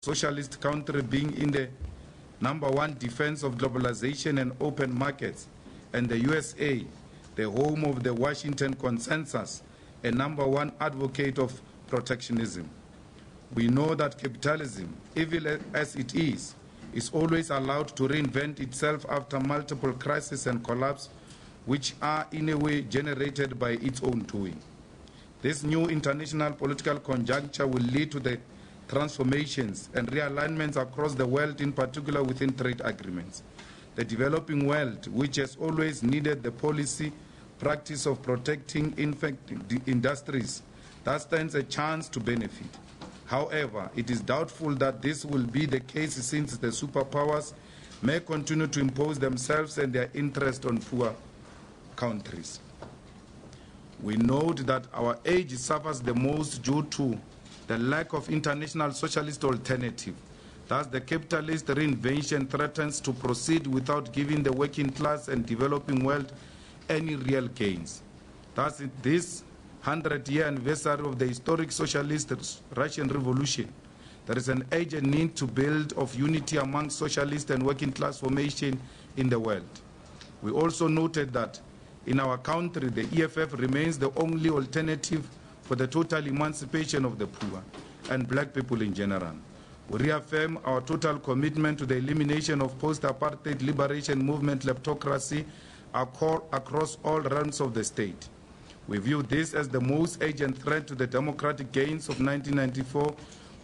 socialist country being in the #1 defense of globalization and open markets, and the USA, the home of the Washington Consensus, a #1 advocate of protectionism. We know that capitalism, evil as it is always allowed to reinvent itself after multiple crises and collapse, which are in a way generated by its own doing. This new international political conjuncture will lead to the transformations and realignments across the world, in particular within trade agreements. The developing world, which has always needed the policy practice of protecting industries, thus stands a chance to benefit. However, it is doubtful that this will be the case, since the superpowers may continue to impose themselves and their interest on poor countries. We note that our age suffers the most due to the lack of international socialist alternative. Thus, the capitalist reinvention threatens to proceed without giving the working class and developing world any real gains. Thus, this 100-year anniversary of the historic socialist Russian Revolution, there is an urgent need to build of unity among socialist and working class formation in the world. We also noted that in our country, the EFF remains the only alternative for the total emancipation of the poor and black people in general. We reaffirm our total commitment to the elimination of post-apartheid liberation movement kleptocracy across all realms of the state. We view this as the most urgent threat to the democratic gains of 1994,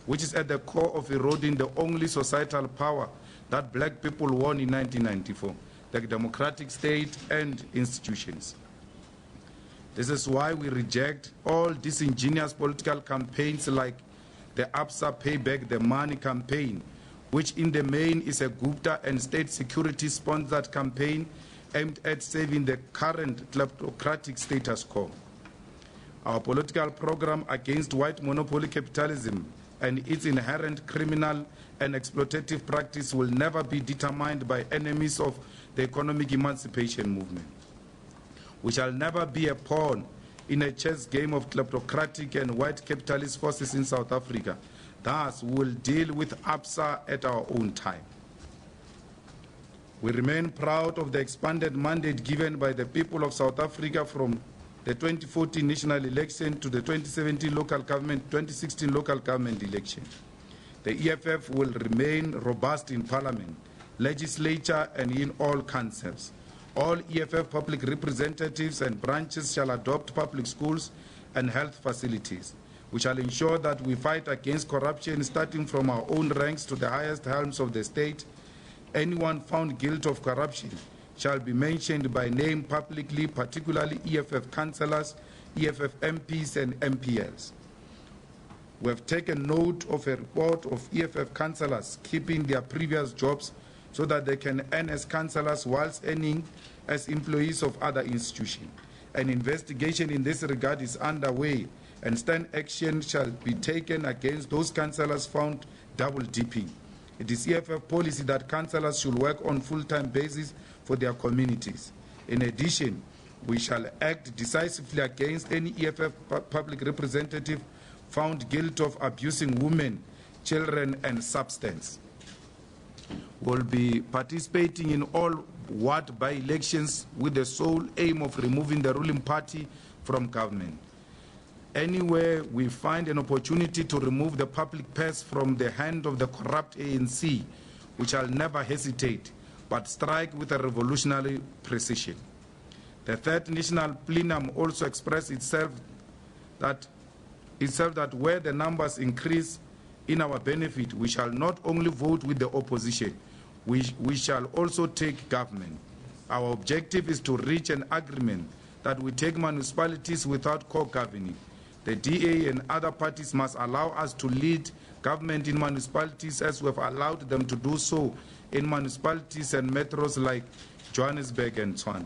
which is at the core of eroding the only societal power that black people won in 1994, the democratic state and institutions. This is why we reject all disingenuous political campaigns like the ABSA Pay Back the Money campaign, which in the main is a Gupta and state security-sponsored campaign aimed at saving the current kleptocratic status quo. Our political program against white monopoly capitalism and its inherent criminal and exploitative practice will never be determined by enemies of the economic emancipation movement. We shall never be a pawn in a chess game of kleptocratic and white capitalist forces in South Africa. Thus, we will deal with ABSA at our own time. We remain proud of the expanded mandate given by the people of South Africa from the 2014 national election to the 2016 local government election. The EFF will remain robust in Parliament, legislature, and in all councils. All EFF public representatives and branches shall adopt public schools and health facilities. We shall ensure that we fight against corruption, starting from our own ranks to the highest helms of the state. Anyone found guilty of corruption shall be mentioned by name publicly, particularly EFF councillors, EFF MPs, and MPLs. We have taken note of a report of EFF councillors keeping their previous jobs so that they can earn as councillors whilst earning as employees of other institutions. An investigation in this regard is underway, and stern action shall be taken against those councillors found double-dipping. It is EFF policy that councillors should work on full-time basis for their communities. In addition, we shall act decisively against any EFF public representative found guilty of abusing women, children, and substance. We will be participating in all ward by-elections with the sole aim of removing the ruling party from government. Anywhere we find an opportunity to remove the public purse from the hand of the corrupt ANC, we shall never hesitate, but strike with a revolutionary precision. The Third National Plenum also expressed itself that where the numbers increase in our benefit, we shall not only vote with the opposition, we shall also take government. Our objective is to reach an agreement that we take municipalities without co-governing. The DA and other parties must allow us to lead government in municipalities as we have allowed them to do so in municipalities and metros like Johannesburg and Tshwane.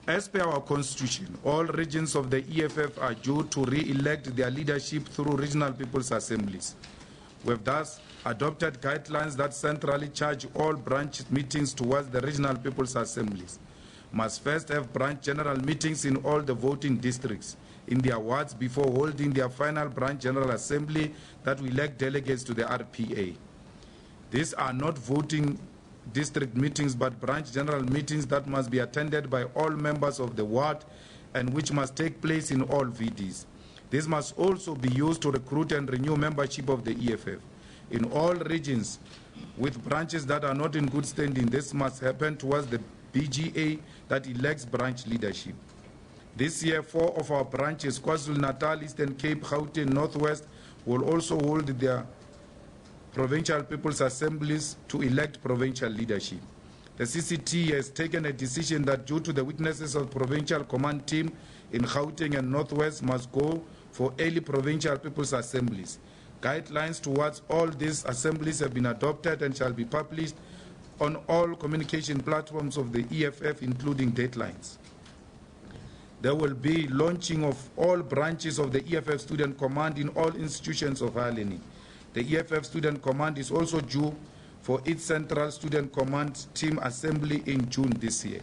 As per our constitution, all regions of the EFF are due to re-elect their leadership through regional people's assemblies. We have thus adopted guidelines that centrally charge all branch meetings towards the regional people's assemblies. Must first have branch general meetings in all the voting districts in their wards before holding their final branch general assembly that will elect delegates to the RPA. These are not voting district meetings but branch general meetings that must be attended by all members of the ward and which must take place in all VDs. This must also be used to recruit and renew membership of the EFF. In all regions with branches that are not in good standing, this must happen towards the BGA that elects branch leadership. This year, 4 of our branches, KwaZulu-Natal, Eastern Cape, Gauteng, Northwest, will also hold their provincial people's assemblies to elect provincial leadership. The CCT has taken a decision that due to the weaknesses of provincial command team in Gauteng and Northwest must go for early provincial people's assemblies. Guidelines towards all these assemblies have been adopted and shall be published on all communication platforms of the EFF, including deadlines. There will be launching of all branches of the EFF Student Command in all institutions of higher learning. The EFF Student Command is also due for its Central Student Command Team Assembly in June this year.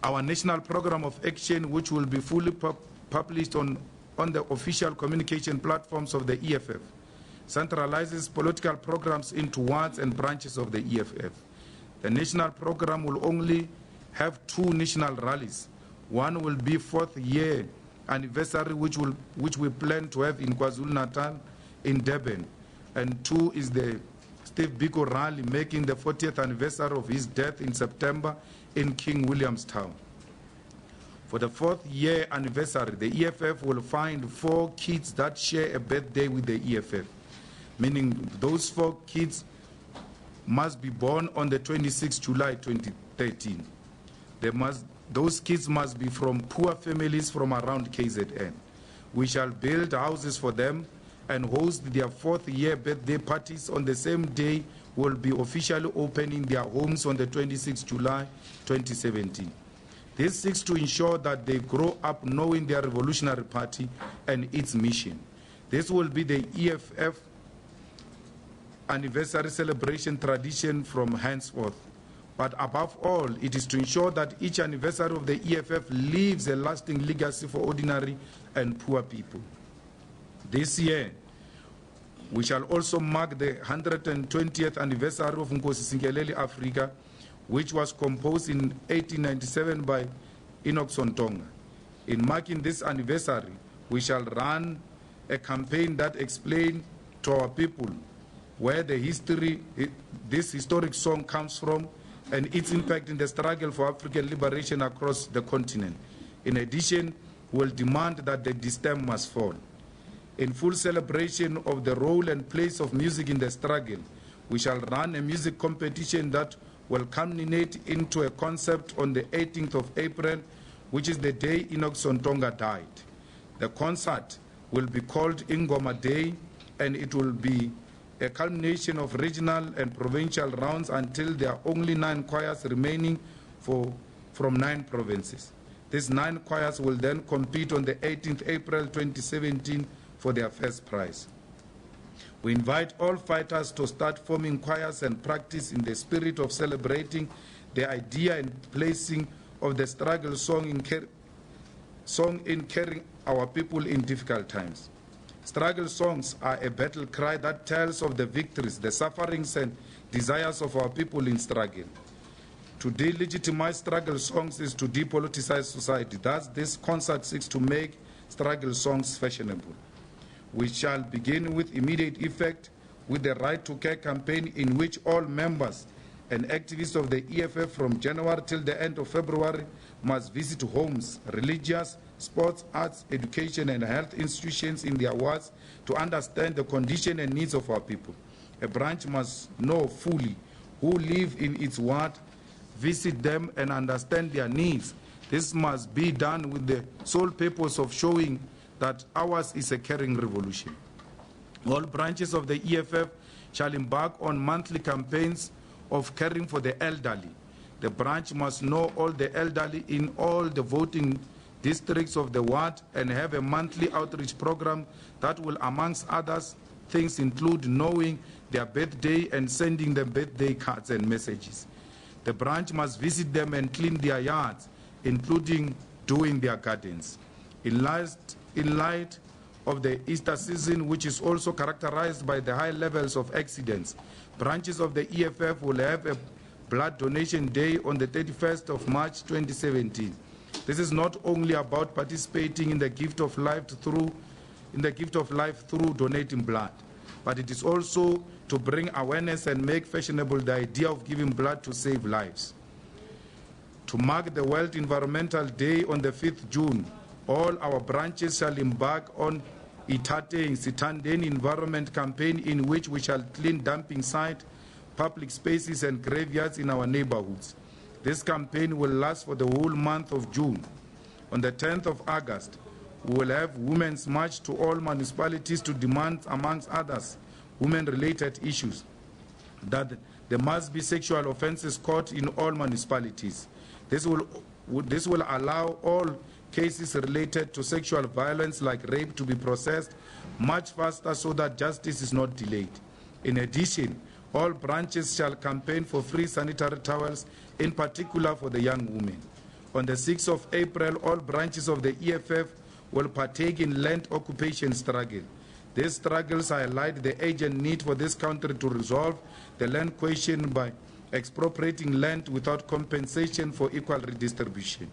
Our National Program of Action, which will be fully published on the official communication platforms of the EFF, centralizes political programs into wards and branches of the EFF. The national program will only have 2 national rallies. One will be 4th year anniversary, which we plan to have in KwaZulu-Natal in Durban. And 2 is the Steve Biko rally, making the 40th anniversary of his death in September in King Williamstown. For the 4th year anniversary, the EFF will find 4 kids that share a birthday with the EFF, meaning those 4 kids must be born on the 26th July 2013. Those kids must be from poor families from around KZN. We shall build houses for them and host their 4th year birthday parties on the same day. Will be officially opening their homes on the 26th July 2017. This seeks to ensure that they grow up knowing their revolutionary party and its mission. This will be the EFF anniversary celebration tradition from henceforth. But above all, it is to ensure that each anniversary of the EFF leaves a lasting legacy for ordinary and poor people. This year, we shall also mark the 120th anniversary of Nkosi Sikelel' Africa, which was composed in 1897 by Enoch Sontonga. In marking this anniversary, we shall run a campaign that explains to our people where this historic song comes from and its impact in the struggle for African liberation across the continent. In addition, we'll demand that the distem must fall. In full celebration of the role and place of music in the struggle, we shall run a music competition that will culminate into a concept on the 18th of April, which is the day Enoch Sontonga died. The concert will be called Ingoma Day, and it will be a culmination of regional and provincial rounds until there are only 9 choirs remaining from 9 provinces. These 9 choirs will then compete on the 18th April 2017 for their first prize. We invite all fighters to start forming choirs and practice in the spirit of celebrating the idea and placing of the struggle song in carrying our people in difficult times. Struggle songs are a battle cry that tells of the victories, the sufferings and desires of our people in struggle. To delegitimize struggle songs is to depoliticize society. Thus, this concert seeks to make struggle songs fashionable. We shall begin with immediate effect with the Right to Care campaign, in which all members and activists of the EFF from January till the end of February must visit homes, religious, sports, arts, education and health institutions in their wards to understand the condition and needs of our people. A branch must know fully who live in its ward, visit them and understand their needs. This must be done with the sole purpose of showing that ours is a caring revolution. All branches of the EFF shall embark on monthly campaigns of caring for the elderly. The branch must know all the elderly in all the voting districts of the ward and have a monthly outreach program that will, amongst others things, include knowing their birthday and sending them birthday cards and messages. The branch must visit them and clean their yards, including doing their gardens. In light of the Easter season, which is also characterized by the high levels of accidents, branches of the EFF will have a blood donation day on the 31st of March 2017. This is not only about participating in the gift of life through donating blood, but it is also to bring awareness and make fashionable the idea of giving blood to save lives. To mark the World Environmental Day on the 5th June, all our branches shall embark on Itateng Sitandeni Environment Campaign, in which we shall clean dumping sites, public spaces and graveyards in our neighborhoods. This campaign will last for the whole month of June. On the 10th of August, we will have Women's March to all municipalities to demand, amongst others, women-related issues, that there must be sexual offences court in all municipalities. This will allow all cases related to sexual violence like rape to be processed much faster so that justice is not delayed. In addition, all branches shall campaign for free sanitary towels, in particular for the young women. On the 6th of April, all branches of the EFF will partake in land occupation struggle. These struggles highlight the urgent need for this country to resolve the land question by expropriating land without compensation for equal redistribution.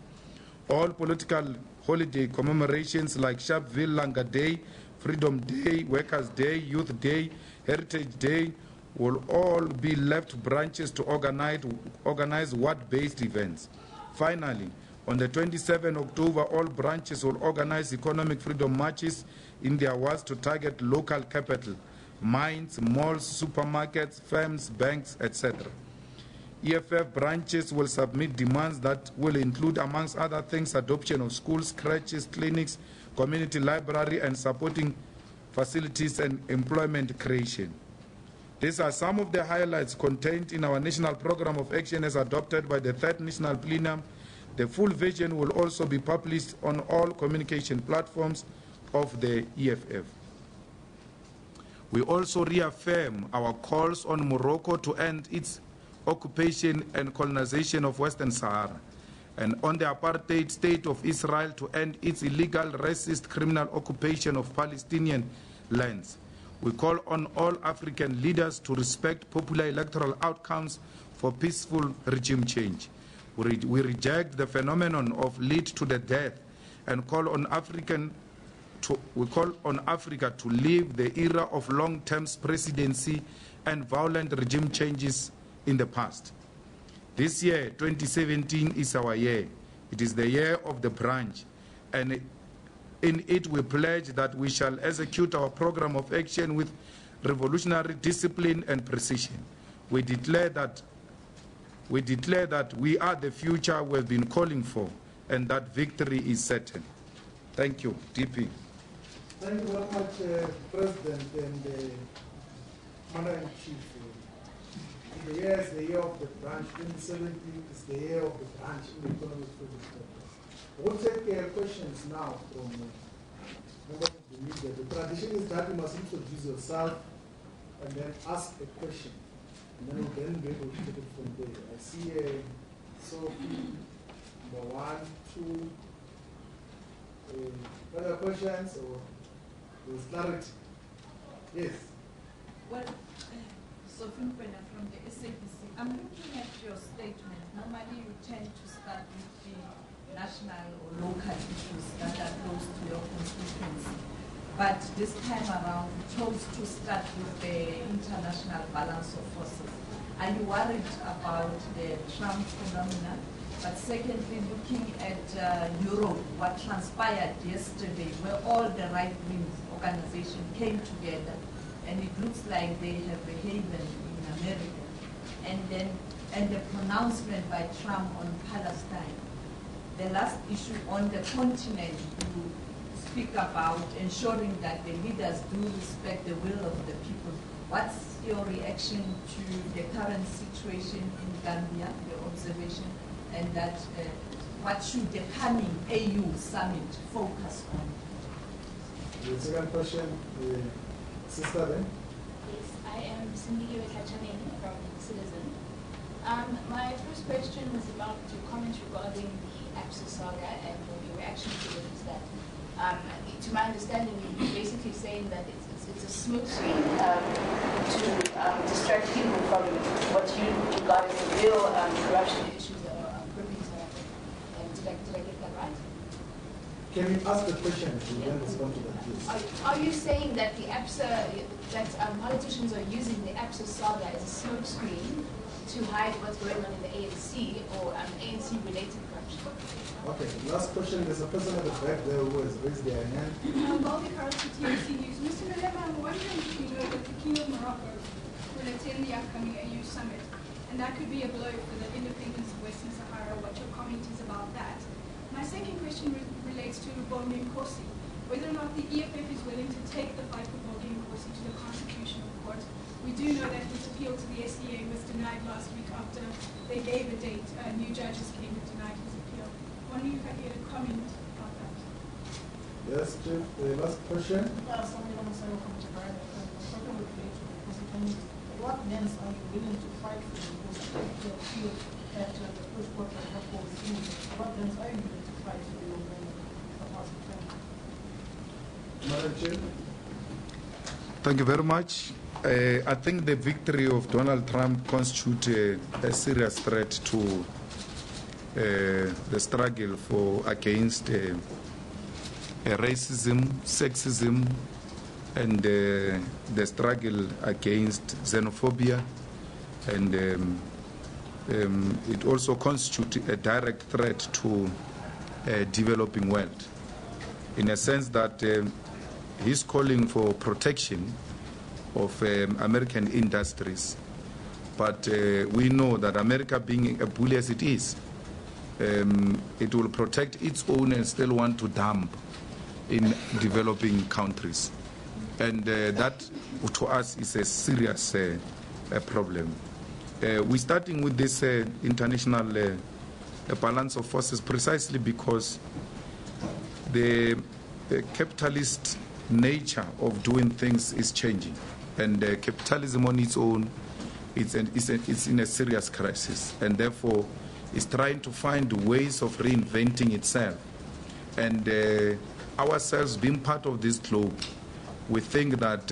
All political holiday commemorations like Sharpeville Langa Day, Freedom Day, Workers' Day, Youth Day, Heritage Day will all be left branches to organize ward-based events. Finally, on the 27th October, all branches will organize economic freedom marches in their wards to target local capital, mines, malls, supermarkets, firms, banks, etc. EFF branches will submit demands that will include, amongst other things, adoption of schools, crèches, clinics, community library, and supporting facilities and employment creation. These are some of the highlights contained in our National Program of Action as adopted by the 3rd National Plenum. The full version will also be published on all communication platforms of the EFF. We also reaffirm our calls on Morocco to end its occupation and colonization of Western Sahara, and on the apartheid state of Israel to end its illegal, racist, criminal occupation of Palestinian lands. We call on all African leaders to respect popular electoral outcomes for peaceful regime change. We reject the phenomenon of lead to the death and call on Africa to leave the era of long-term presidency and violent regime changes in the past. This year, 2017, is our year. It is the year of the branch, and in it we pledge that we shall execute our program of action with revolutionary discipline and precision. We declare that we are the future we have been calling for, and that victory is certain. Thank you. DP. Thank you very much, President and Commander-in-Chief. The year is the year of the branch. 2017 is the year of the branch in the economic freedom purpose. We'll take questions now from members of the media. The tradition is that you must introduce yourself and then ask a question. And then we'll then be able to take it from there. I see Sophie, number 1, 2. Further questions or there's clarity? Yes. Well, Sophie Mpena from the SABC. I'm looking at your statement. Normally you tend to start with the national or local issues that are close to your constituency. But this time around, you chose to start with the international balance of forces. Are you worried about the Trump phenomenon? But secondly, looking at Europe, what transpired yesterday, where all the right-wing organizations came together, and it looks like they have a haven in America. And the pronouncement by Trump on Palestine. The last issue on the continent, you speak about ensuring that the leaders do respect the will of the people. What's your reaction to the current situation in Gambia, your observation, and that what should the coming AU summit focus on? The second question, Sister then. Yes, I am Sindiki Wekachaneni from Citizen. My first question was about your comments regarding the ABSA saga and your reaction to it. Is that, to my understanding, you're basically saying that it's a smokescreen to distract people from what you regard as the real corruption issues that are gripping South Africa. Did I get that right? Can you ask the question and then respond to that, please? Are you saying that the ABSA, that politicians are using the ABSA saga as a smokescreen to hide what's going on in the ANC or ANC-related corruption? Okay, last question. There's a person at the back there who has raised their hand. Bobby Carlos, TLC News. Mr. Malema, I'm wondering if you know that the King of Morocco will attend the upcoming AU summit, and that could be a blow for the independence of Western Sahara. What your comment is about that? My second question relates to Bongi Nkosi, whether or not the EFF is willing to take the fight for Bongi Nkosi to the Constitutional Court. We do know that his appeal to the SDA was denied last week after they gave a date. New judges came and denied his appeal. Wondering if I get a comment about that. Yes, Chief. The last question. What lens are you willing to fight for? Because you feel that the first quarter of the what lens are you willing to fight for your Madam Chair. Thank you very much. I think the victory of Donald Trump constitutes a serious threat to the struggle against racism, sexism, and the struggle against xenophobia, and it also constitutes a direct threat to developing world, in a sense that he's calling for protection of American industries. But we know that America, being a bully as it is, it will protect its own and still want to dump in developing countries. And that, to us, is a serious problem. We're starting with this international balance of forces precisely because the capitalist nature of doing things is changing. And capitalism on its own, it's in a serious crisis, and therefore is trying to find ways of reinventing itself. And ourselves being part of this globe, we think that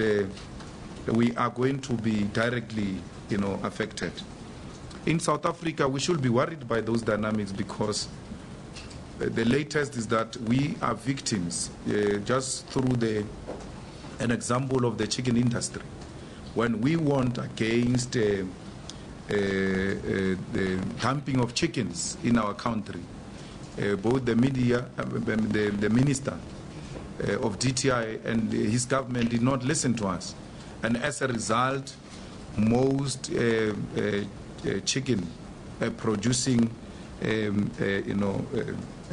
we are going to be directly, affected. In South Africa, we should be worried by those dynamics because the latest is that we are victims just through an example of the chicken industry. When we warned against the dumping of chickens in our country, both the media, the minister of DTI and his government did not listen to us. And as a result, most chicken producing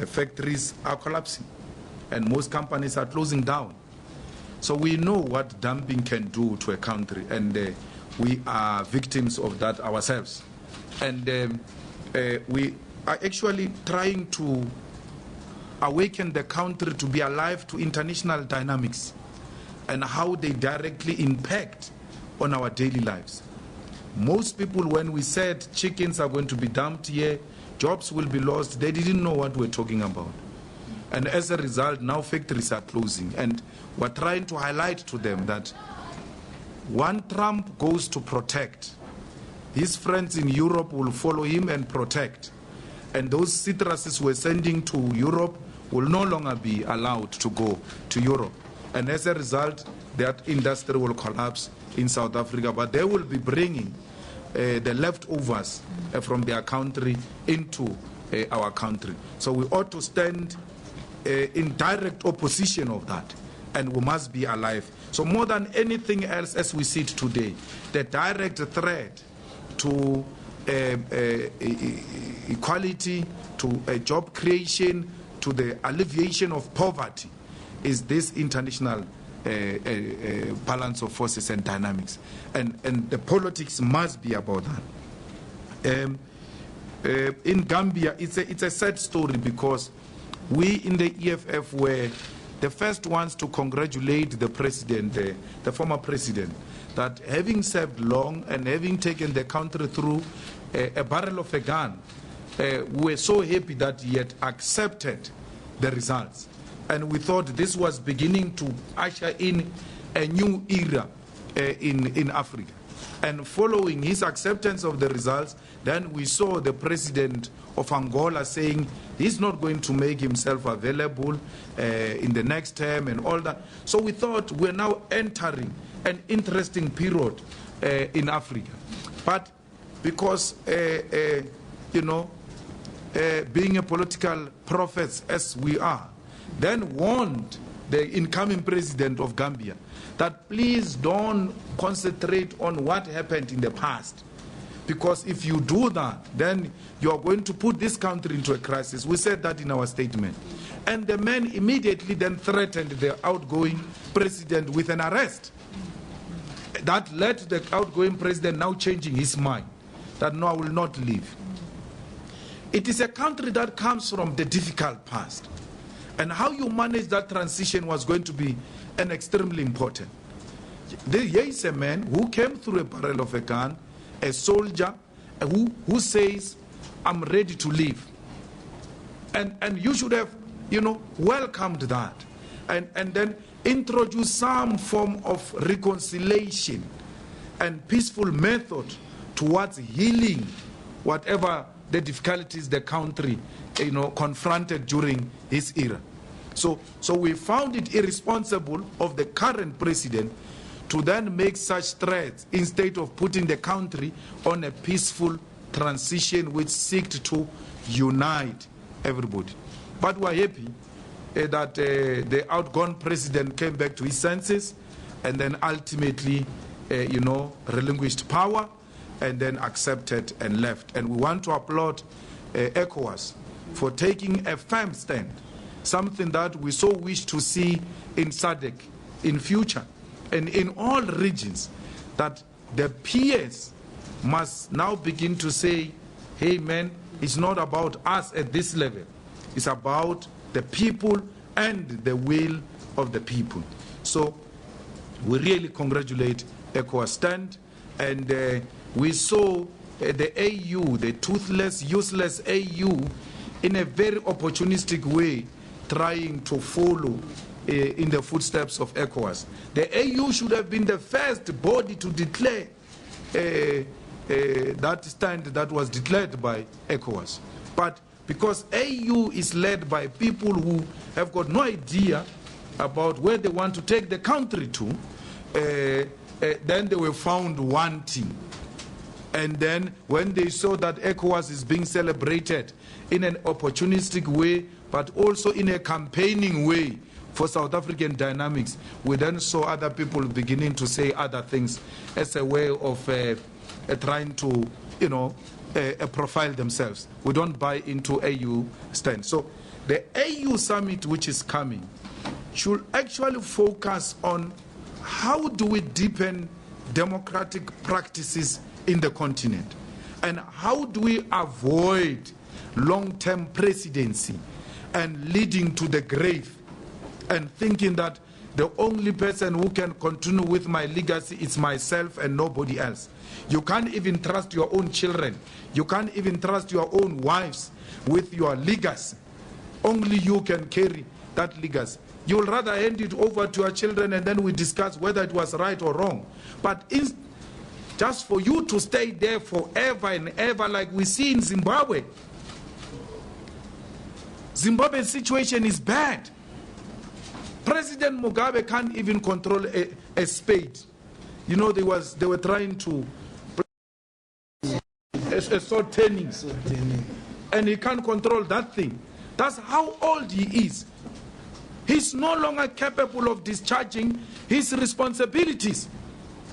factories are collapsing, and most companies are closing down. So we know what dumping can do to a country, and we are victims of that ourselves. And we are actually trying to awaken the country to be alive to international dynamics and how they directly impact on our daily lives. Most people, when we said chickens are going to be dumped here, jobs will be lost, they didn't know what we're talking about. And as a result, now factories are closing. And we're trying to highlight to them that when Trump goes to protect, his friends in Europe will follow him and protect. And those citruses we're sending to Europe will no longer be allowed to go to Europe. And as a result, that industry will collapse in South Africa. But they will be bringing the leftovers from their country into our country. So we ought to stand in direct opposition of that, and we must be alive. So more than anything else, as we see it today, the direct threat to equality, to job creation, to the alleviation of poverty is this international balance of forces and dynamics. And the politics must be about that. In Gambia, it's a sad story because we in the EFF were the first ones to congratulate the president, the former president, that having served long and having taken the country through a barrel of a gun, we were so happy that he had accepted the results. And we thought this was beginning to usher in a new era in Africa. And following his acceptance of the results, then we saw the president of Angola saying he's not going to make himself available in the next term and all that. So we thought we're now entering an interesting period in Africa. But because, you know, being a political prophet as we are, then warned the incoming president of Gambia that please don't concentrate on what happened in the past. Because if you do that, then you are going to put this country into a crisis. We said that in our statement. And the man immediately then threatened the outgoing president with an arrest. That led to the outgoing president now changing his mind, that no, I will not leave. It is a country that comes from the difficult past. And how you manage that transition was going to be an extremely important. Here is a man who came through a barrel of a gun, a soldier who says, I'm ready to leave. And you should have, you know, welcomed that. And then introduce some form of reconciliation and peaceful method towards healing whatever the difficulties the country, you know, confronted during his era. So we found it irresponsible of the current president to then make such threats instead of putting the country on a peaceful transition which seeked to unite everybody. But we're happy that the outgone president came back to his senses and then ultimately, you know, relinquished power and then accepted and left. And we want to applaud ECOWAS for taking a firm stand, something that we so wish to see in SADC in future and in all regions, that the peers must now begin to say, hey man, it's not about us at this level, it's about the people and the will of the people. So we really congratulate ECOWAS stand, and we saw the AU, the toothless, useless AU, in a very opportunistic way trying to follow in the footsteps of ECOWAS. The AU should have been the first body to declare that stand that was declared by ECOWAS. But because AU is led by people who have got no idea about where they want to take the country to, then they were found wanting. And then when they saw that ECOWAS is being celebrated in an opportunistic way, but also in a campaigning way for South African dynamics, we then saw other people beginning to say other things as a way of trying to, you know, profile themselves. We don't buy into AU stand. So the AU summit which is coming should actually focus on how do we deepen democratic practices in the continent, and how do we avoid long-term presidency and leading to the grave and thinking that the only person who can continue with my legacy is myself and nobody else. You can't even trust your own children. You can't even trust your own wives with your legacy. Only you can carry that legacy. You'll rather hand it over to your children and then we discuss whether it was right or wrong. But just for you to stay there forever and ever like we see in Zimbabwe. Zimbabwe's situation is bad. President Mugabe can't even control a spade. You know, they were trying to a sword turning, and he can't control that thing. That's how old he is. He's no longer capable of discharging his responsibilities.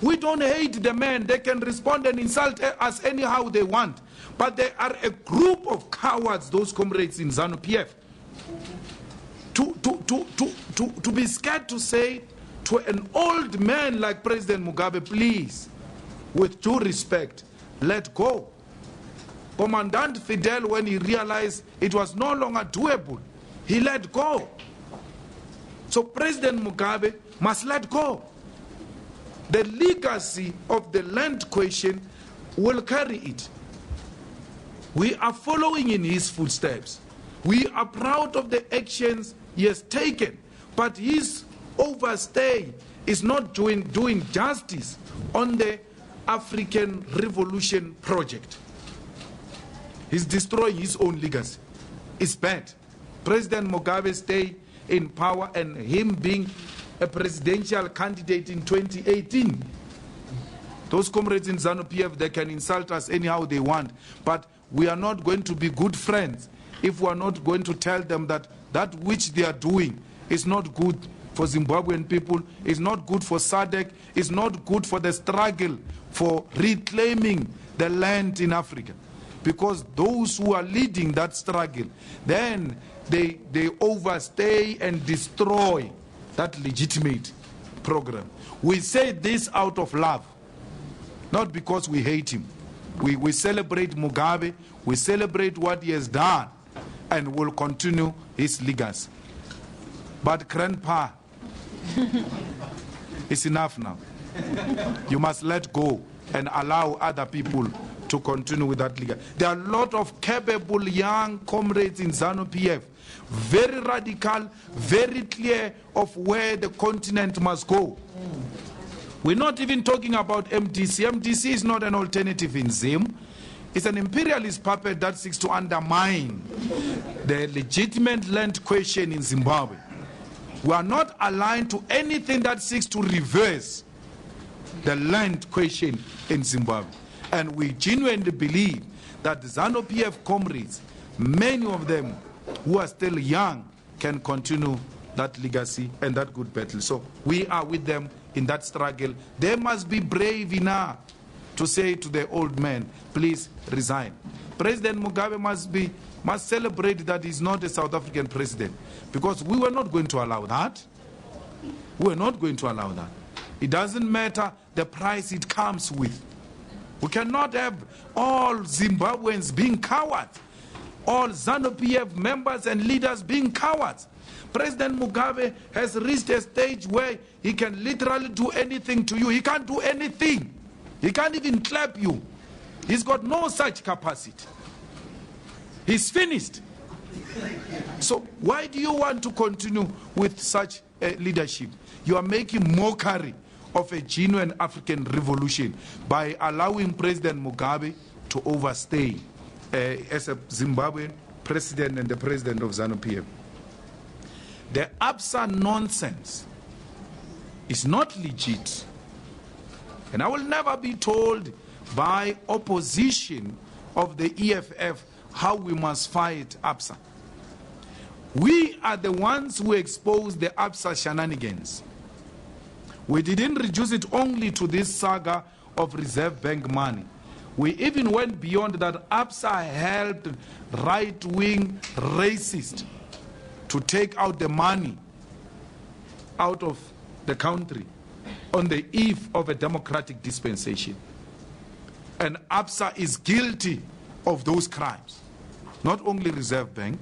We don't hate the man. They can respond and insult us anyhow they want. But they are a group of cowards, those comrades in ZANU-PF. To be scared to say to an old man like President Mugabe, please, with due respect, let go. Commandant Fidel, when he realized it was no longer doable, he let go. So President Mugabe must let go. The legacy of the land question will carry it. We are following in his footsteps. We are proud of the actions he has taken, but his overstay is not doing justice on the African Revolution project. He's destroying his own legacy. It's bad. President Mugabe's stay in power and him being a presidential candidate in 2018. Those comrades in ZANU-PF, they can insult us anyhow they want, but we are not going to be good friends if we are not going to tell them that that which they are doing is not good for Zimbabwean people, is not good for SADC, is not good for the struggle for reclaiming the land in Africa. Because those who are leading that struggle, then they overstay and destroy that legitimate program. We say this out of love, not because we hate him. We celebrate Mugabe, we celebrate what he has done, and will continue his legacy. But Grandpa, it's enough now. You must let go and allow other people to continue with that legacy. There are a lot of capable young comrades in ZANU-PF, very radical, very clear of where the continent must go. We're not even talking about MDC. MDC is not an alternative in Zim. It's an imperialist puppet that seeks to undermine the legitimate land question in Zimbabwe. We are not aligned to anything that seeks to reverse the land question in Zimbabwe. And we genuinely believe that the ZANU-PF comrades, many of them who are still young, can continue that legacy and that good battle. So we are with them in that struggle. They must be brave enough to say to the old man, please resign. President Mugabe must celebrate that he's not a South African president, because we were not going to allow that. We were not going to allow that. It doesn't matter the price it comes with. We cannot have all Zimbabweans being cowards, all ZANU-PF members and leaders being cowards. President Mugabe has reached a stage where he can literally do anything to you. He can't do anything. He can't even clap you. He's got no such capacity. He's finished. So why do you want to continue with such leadership? You are making mockery of a genuine African revolution by allowing President Mugabe to overstay as a Zimbabwean president and the president of ZANU-PF. The ABSA nonsense is not legit. And I will never be told by opposition of the EFF how we must fight ABSA. We are the ones who exposed the ABSA shenanigans. We didn't reduce it only to this saga of Reserve Bank money. We even went beyond that. ABSA helped right-wing racists to take out the money out of the country on the eve of a democratic dispensation. And ABSA is guilty of those crimes. Not only Reserve Bank,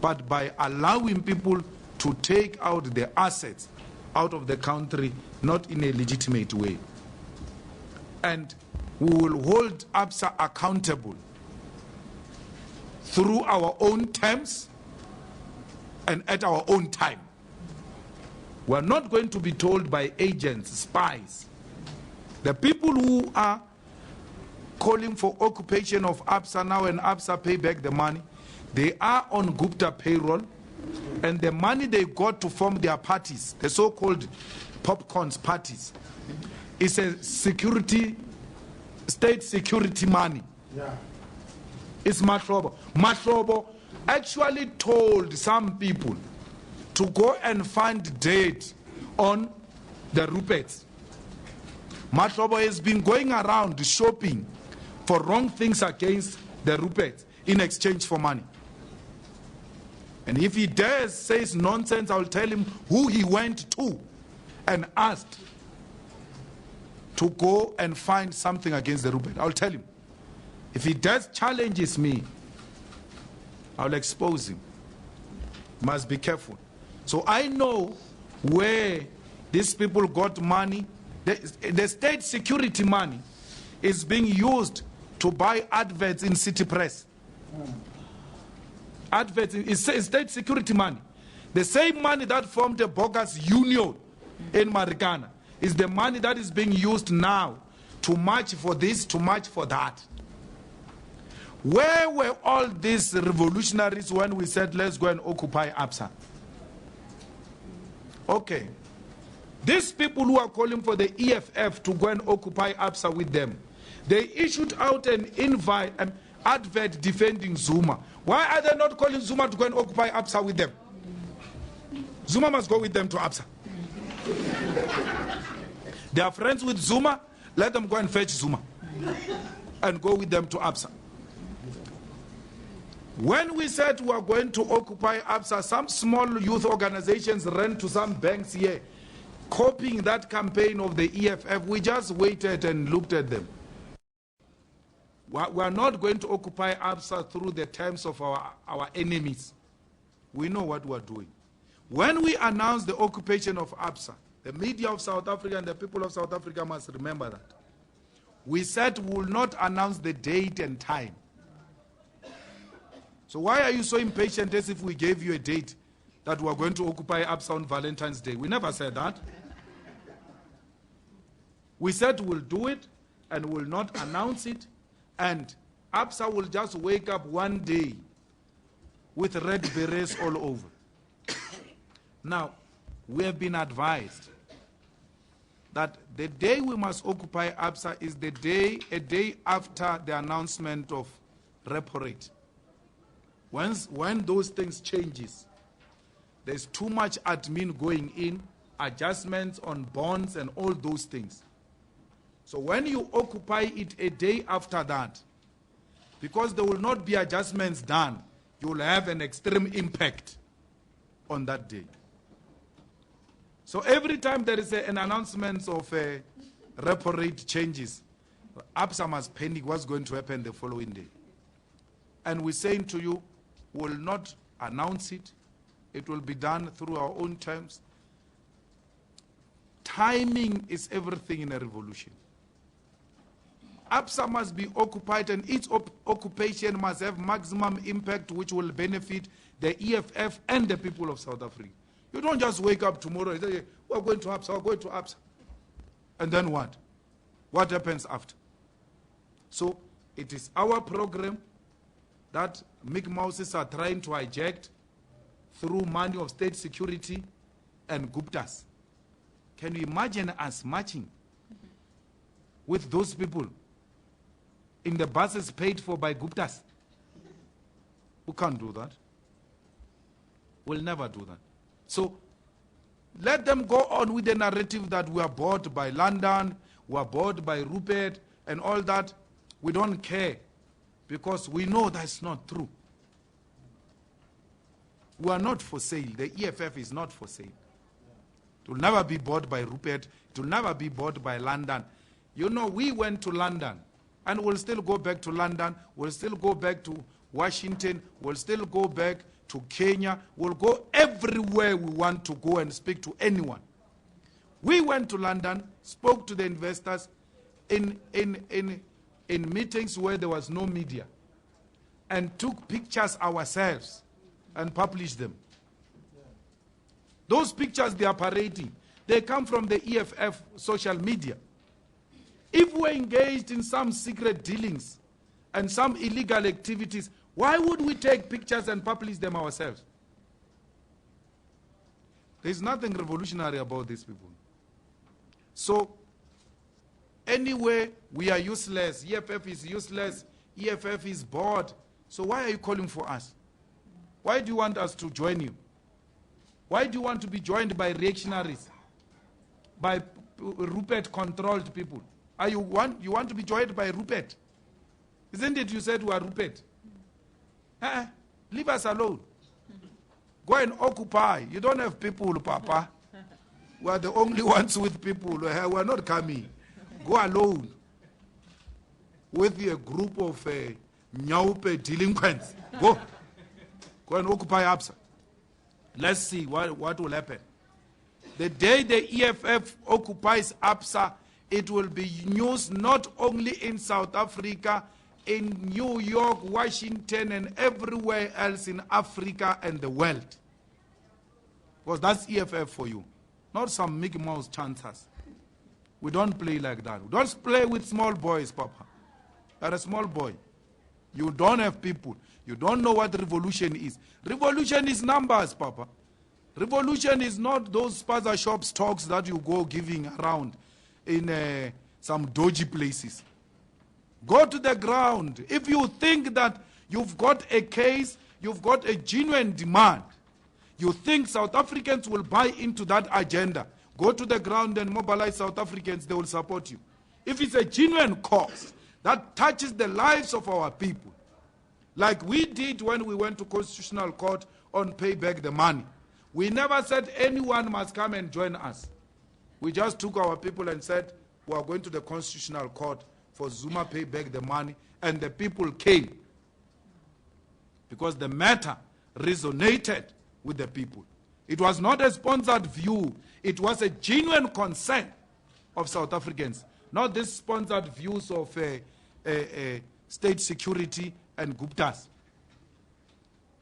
but by allowing people to take out their assets out of the country, not in a legitimate way. And we will hold ABSA accountable through our own terms and at our own time. We are not going to be told by agents, spies. The people who are calling for occupation of ABSA now and ABSA pay back the money, they are on Gupta payroll, and the money they got to form their parties, the so-called popcorns parties, is a security, state security money. Yeah. It's Mahlobo. Mahlobo actually told some people to go and find date on the rupees. Mahlobo has been going around shopping for wrong things against the rupees in exchange for money. And if he dares says nonsense, I'll tell him who he went to and asked to go and find something against the rupees. I'll tell him. If he does challenges me, I'll expose him. Must be careful. So I know where these people got money. The state security money is being used to buy adverts in city press. Adverts is state security money. The same money that formed a bogus union in Marikana is the money that is being used now to march for this, to march for that. Where were all these revolutionaries when we said let's go and occupy ABSA? Okay. These people who are calling for the EFF to go and occupy ABSA with them, they issued out an invite, an advert defending Zuma. Why are they not calling Zuma to go and occupy ABSA with them? Zuma must go with them to ABSA. They are friends with Zuma, let them go and fetch Zuma and go with them to ABSA. When we said we are going to occupy ABSA, some small youth organizations ran to some banks here, copying that campaign of the EFF. We just waited and looked at them. We are not going to occupy ABSA through the terms of our enemies. We know what we are doing. When we announced the occupation of ABSA, the media of South Africa and the people of South Africa must remember that. We said we will not announce the date and time. So why are you so impatient as if we gave you a date that we are going to occupy ABSA on Valentine's Day? We never said that. We said we'll do it and we'll not announce it, and ABSA will just wake up one day with red berets all over. Now, we have been advised that the day we must occupy ABSA is a day after the announcement of repo rate. When those things changes, there's too much admin going in, adjustments on bonds and all those things. So when you occupy it a day after that, because there will not be adjustments done, you will have an extreme impact on that day. So every time there is an announcement of repo rate changes, ABSA must panic what's going to happen the following day. And we're saying to you, we will not announce it. It will be done through our own terms. Timing is everything in a revolution. ABSA must be occupied, and its occupation must have maximum impact which will benefit the EFF and the people of South Africa. You don't just wake up tomorrow and say, we're going to ABSA, we're going to ABSA. And then what? What happens after? So it is our program that Mick Mouses are trying to hijack through money of state security and Guptas. Can you imagine us marching with those people in the buses paid for by Guptas? We can't do that. We'll never do that. So let them go on with the narrative that we are bought by London, we are bought by Rupert and all that. We don't care, because we know that's not true. We are not for sale. The EFF is not for sale. It will never be bought by Rupert. It will never be bought by London. You know, we went to London, and we'll still go back to London. We'll still go back to Washington. We'll still go back to Kenya. We'll go everywhere we want to go and speak to anyone. We went to London, spoke to the investors in meetings where there was no media, and took pictures ourselves and published them. Those pictures they are parading, they come from the EFF social media. If we're engaged in some secret dealings and some illegal activities, why would we take pictures and publish them ourselves? There's nothing revolutionary about these people. So, anyway, we are useless. EFF is useless. EFF is bored. So why are you calling for us? Why do you want us to join you? Why do you want to be joined by reactionaries? By Rupert-controlled people? You want to be joined by Rupert? Isn't it you said we are Rupert? Leave us alone. Go and occupy. You don't have people, Papa. We are the only ones with people. We are not coming. Go alone with a group of Nyaupe delinquents. Go and occupy ABSA. Let's see what will happen. The day the EFF occupies ABSA, it will be news not only in South Africa, in New York, Washington, and everywhere else in Africa and the world. Because that's EFF for you, not some Mickey Mouse chances. We don't play like that. We don't play with small boys, Papa. You're a small boy. You don't have people. You don't know what revolution is. Revolution is numbers, Papa. Revolution is not those spaza shops talks that you go giving around in some dodgy places. Go to the ground. If you think that you've got a case, you've got a genuine demand, you think South Africans will buy into that agenda, go to the ground and mobilize South Africans, they will support you. If it's a genuine cause that touches the lives of our people, like we did when we went to Constitutional Court on pay back the money, we never said anyone must come and join us. We just took our people and said, we are going to the Constitutional Court for Zuma pay back the money, and the people came because the matter resonated with the people. It was not a sponsored view. It was a genuine concern of South Africans, not these sponsored views of state security and Guptas.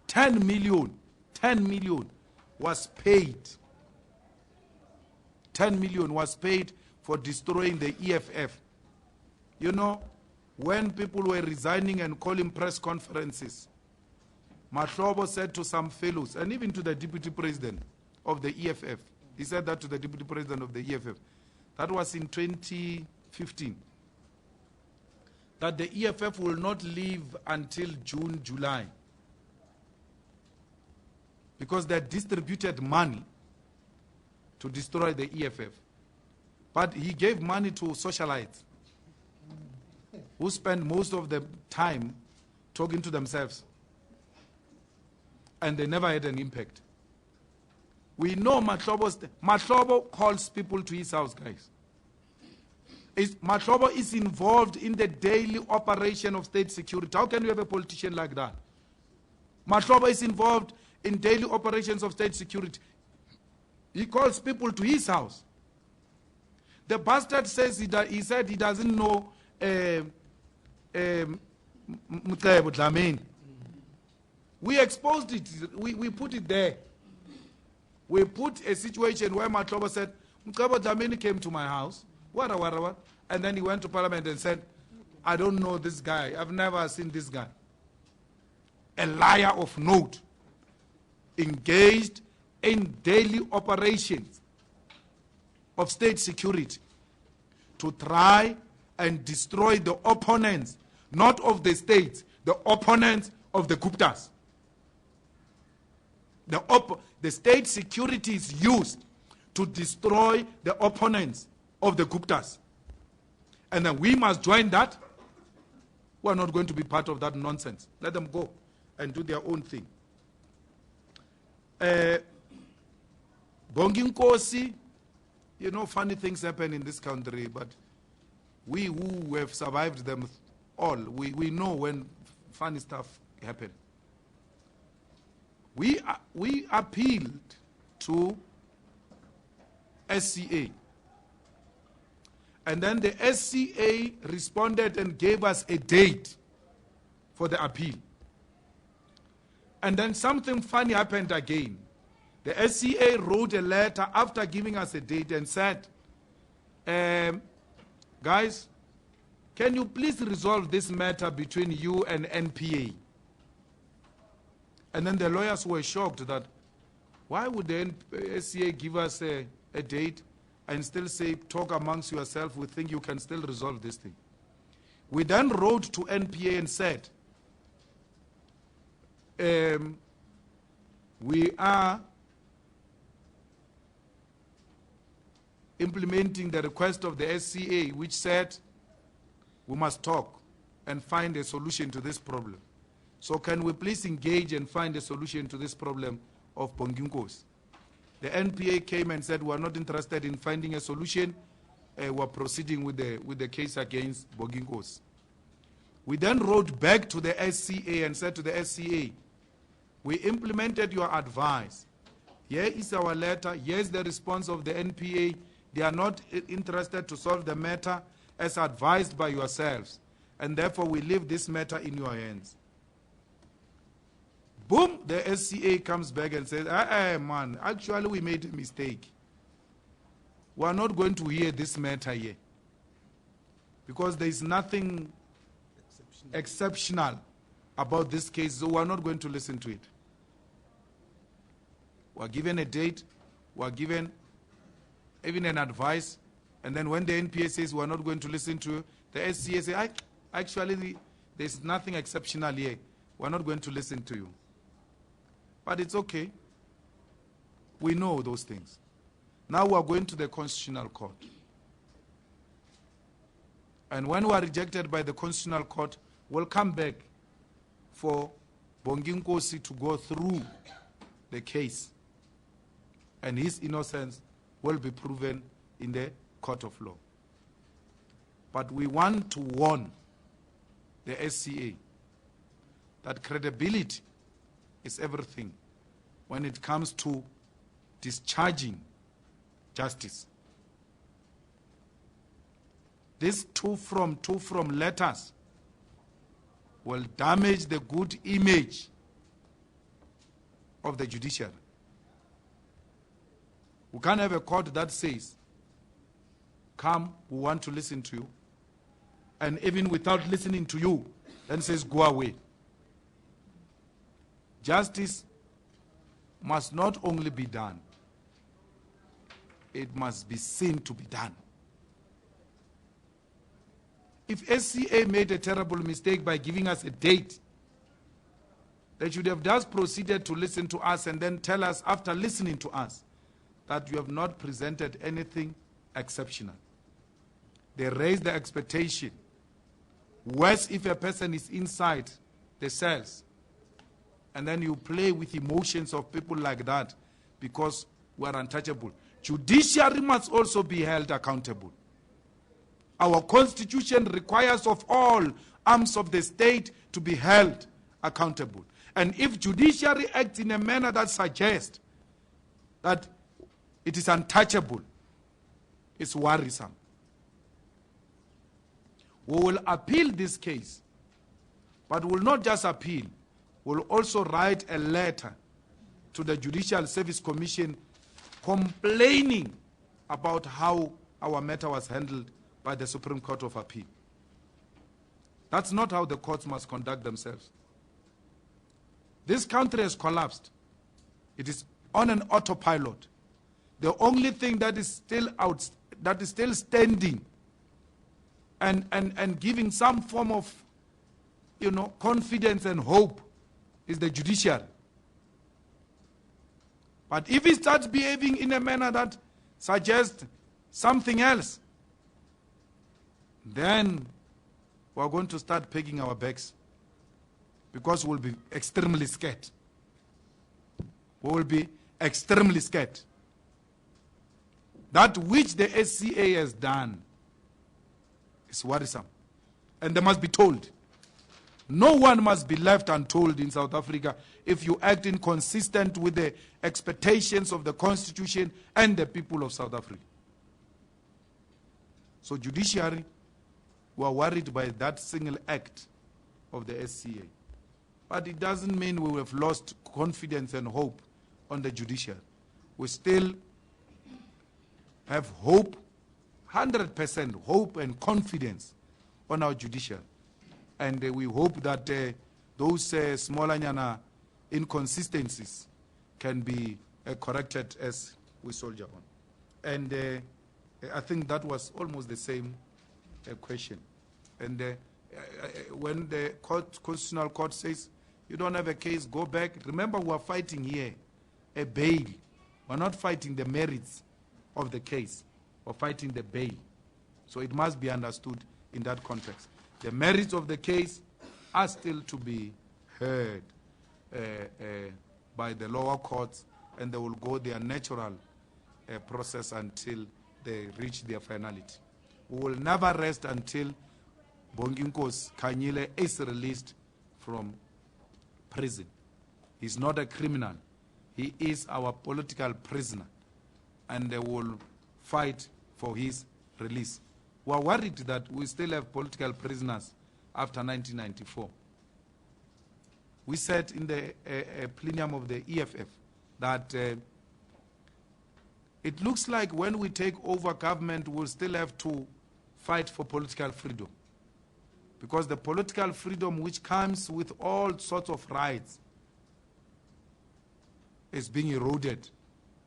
10 million was paid. 10 million was paid for destroying the EFF. You know, when people were resigning and calling press conferences, Mahlobo said to some fellows, and even to the deputy president of the EFF, he said that to the deputy president of the EFF, that was in 2015, that the EFF will not leave until June, July, because they distributed money to destroy the EFF. But he gave money to socialites who spend most of the time talking to themselves, and they never had an impact. We know Mahlobo calls people to his house, guys. Mahlobo is involved in the daily operation of state security. How can you have a politician like that? Mahlobo is involved in daily operations of state security. He calls people to his house. The bastard says he said he doesn't know Mcebo Dlamini. We exposed it. We put it there. We put a situation where Mahlobo said, Mcebo Dlamini came to my house, what, and then he went to Parliament and said, I don't know this guy. I've never seen this guy. A liar of note, engaged in daily operations of state security to try and destroy the opponents, not of the state, the opponents of the Guptas. The state security is used to destroy the opponents of the Guptas. And then we must join that. We are not going to be part of that nonsense. Let them go and do their own thing. Bonginkosi, you know, funny things happen in this country, but we who have survived them all, we know when funny stuff happens. We appealed to SCA. And then the SCA responded and gave us a date for the appeal. And then something funny happened again. The SCA wrote a letter after giving us a date and said, guys, can you please resolve this matter between you and NPA? And then the lawyers were shocked that why would the SCA give us a date and still say, talk amongst yourself, we think you can still resolve this thing. We then wrote to NPA and said, we are implementing the request of the SCA, which said we must talk and find a solution to this problem. So can we please engage and find a solution to this problem of Bonginkos? The NPA came and said we are not interested in finding a solution. We are proceeding with the case against Bonginkos. We then wrote back to the SCA and said to the SCA, we implemented your advice. Here is our letter. Here's the response of the NPA. They are not interested to solve the matter as advised by yourselves. and therefore we leave this matter in your hands. Boom, the SCA comes back and says, man, actually we made a mistake. We are not going to hear this matter here because there is nothing exceptional about this case, so we are not going to listen to it. We are given a date, we are given even an advice, and then when the NPA says we are not going to listen to you, the SCA says, actually there's nothing exceptional here. We are not going to listen to you. But it's okay. We know those things. Now we are going to the Constitutional Court. And when we are rejected by the Constitutional Court, we'll come back for Bonginkosi to go through the case. And his innocence will be proven in the court of law. But we want to warn the SCA that credibility is everything when it comes to discharging justice. These two from letters will damage the good image of the judiciary. We can't have a court that says, come, we want to listen to you, and even without listening to you, then says, go away. Justice must not only be done, it must be seen to be done. If SCA made a terrible mistake by giving us a date, they should have just proceeded to listen to us and then tell us after listening to us that you have not presented anything exceptional. They raise the expectation. Worse if a person is inside the cells and then you play with emotions of people like that because we are untouchable. Judiciary must also be held accountable. Our constitution requires of all arms of the state to be held accountable. And if judiciary acts in a manner that suggests that it is untouchable, it's worrisome. We will appeal this case, but we will not just appeal. We will also write a letter to the Judicial Service Commission complaining about how our matter was handled by the Supreme Court of Appeal. That's not how the courts must conduct themselves. This country has collapsed. It is on an autopilot. The only thing that is still out, that is still standing and giving some form of, confidence and hope is the judiciary. But if it starts behaving in a manner that suggests something else, then we're going to start pegging our backs because we'll be extremely scared. We will be extremely scared. That which the SCA has done is worrisome. And they must be told. No one must be left untold in South Africa if you act inconsistent with the expectations of the Constitution and the people of South Africa. So judiciary, we are worried by that single act of the SCA. But it doesn't mean we have lost confidence and hope on the judiciary. We still have hope, 100% hope and confidence on our judiciary. And we hope that those smaller inconsistencies can be corrected as we soldier on. And I think that was almost the same question. And when the Constitutional Court says, you don't have a case, go back. Remember, we are fighting here a bail. We're not fighting the merits of the case. We're fighting the bail. So it must be understood in that context. The merits of the case are still to be heard by the lower courts, and they will go their natural process until they reach their finality. We will never rest until Bonginkosi Khanyile is released from prison. He's not a criminal. He is our political prisoner, and they will fight for his release. We are worried that we still have political prisoners after 1994. We said in the plenum of the EFF that it looks like when we take over government, we'll still have to fight for political freedom. Because the political freedom which comes with all sorts of rights is being eroded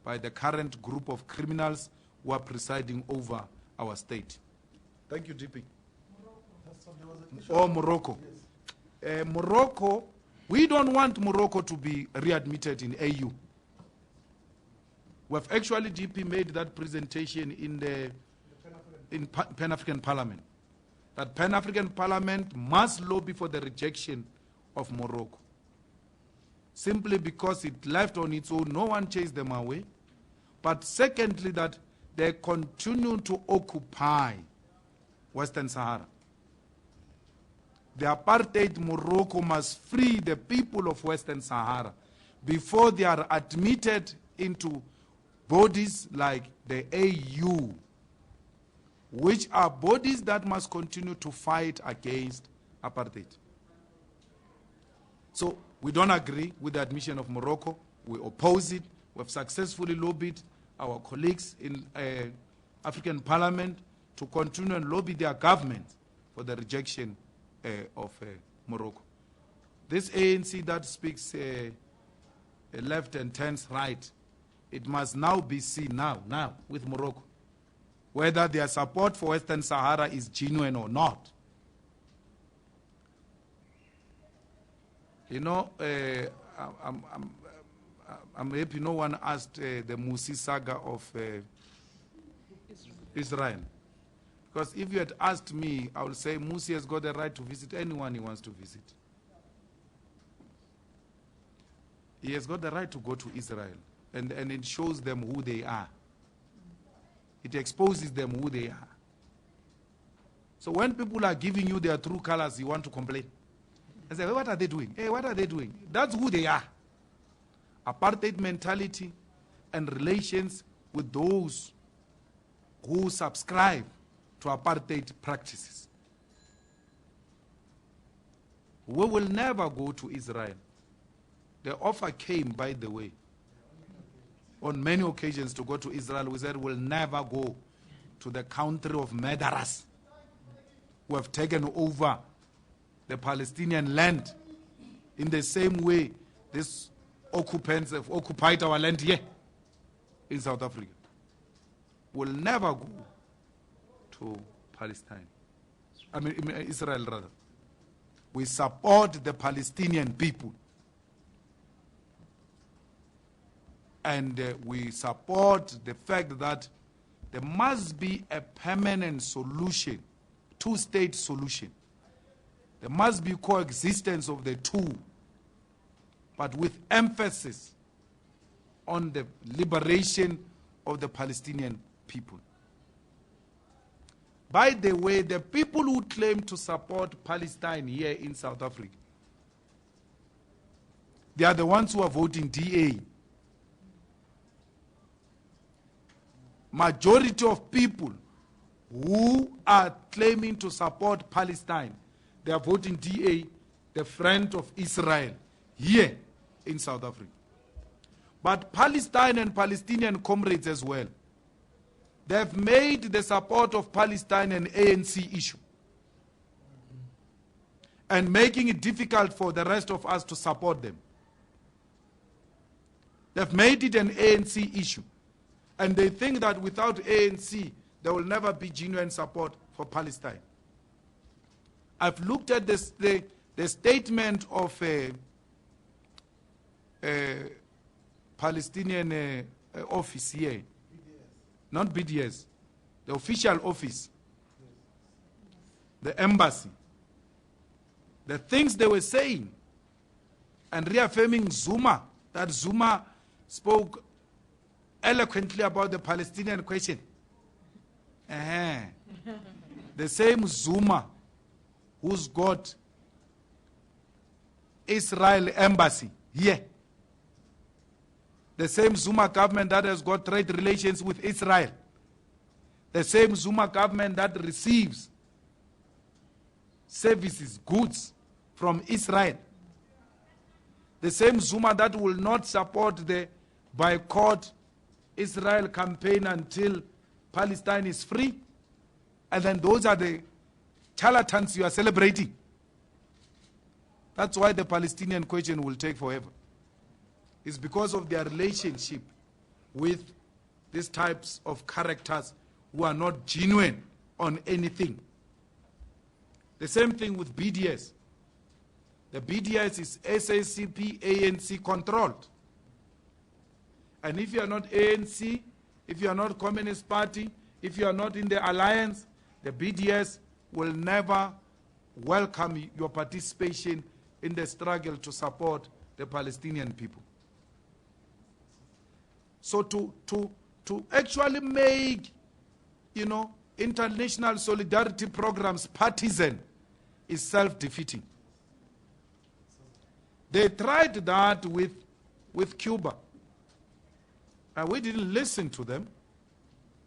by the current group of criminals who are presiding over our state. Thank you, DP. Morocco. Yes. Morocco, we don't want Morocco to be readmitted in AU. We have actually, DP, made that presentation in the Pan-African Parliament. That Pan-African Parliament must lobby for the rejection of Morocco. Simply because it left on its own, no one chased them away. But secondly, that they continue to occupy Western Sahara. The apartheid Morocco must free the people of Western Sahara before they are admitted into bodies like the AU, which are bodies that must continue to fight against apartheid. So we don't agree with the admission of Morocco. We oppose it. We have successfully lobbied our colleagues in African Parliament to continue and lobby their government for the rejection of Morocco. This ANC that speaks left and turns right, it must now be seen now with Morocco, whether their support for Western Sahara is genuine or not. You know, I'm happy no one asked the Musi saga of Israel. Because if you had asked me, I would say Musi has got the right to visit anyone he wants to visit. He has got the right to go to Israel, and it shows them who they are. It exposes them who they are. So when people are giving you their true colors, you want to complain. And say, hey, what are they doing? Hey, what are they doing? That's who they are. Apartheid mentality and relations with those who subscribe to apartheid practices. We will never go to Israel. The offer came, by the way, on many occasions to go to Israel. We said we'll never go to the country of murderers who have taken over the Palestinian land in the same way these occupants have occupied our land here in South Africa. We'll never go to Palestine. Israel rather. We support the Palestinian people. And we support the fact that there must be a permanent solution, two-state solution. There must be coexistence of the two, but with emphasis on the liberation of the Palestinian people. By the way, the people who claim to support Palestine here in South Africa, they are the ones who are voting DA. Majority of people who are claiming to support Palestine, they are voting DA, the friend of Israel, here in South Africa. But Palestine and Palestinian comrades as well, they have made the support of Palestine an ANC issue and making it difficult for the rest of us to support them. They've made it an ANC issue. And they think that without ANC, there will never be genuine support for Palestine. I've looked at this, the statement of Palestinian office here. BDS. Not BDS, the official office, the embassy. The things they were saying and reaffirming Zuma, that Zuma spoke eloquently about the Palestinian question. The same Zuma who's got Israel embassy here. The same Zuma government that has got trade relations with Israel. The same Zuma government that receives services, goods from Israel. The same Zuma that will not support the boycott Israel campaign until Palestine is free. And then those are the charlatans you are celebrating. That's why the Palestinian question will take forever. It's because of their relationship with these types of characters who are not genuine on anything. The same thing with BDS. The BDS is SACP, ANC controlled. And if you are not ANC, if you are not Communist Party, if you are not in the alliance, the BDS will never welcome your participation in the struggle to support the Palestinian people. So to actually make, international solidarity programs partisan is self-defeating. They tried that with Cuba, and we didn't listen to them.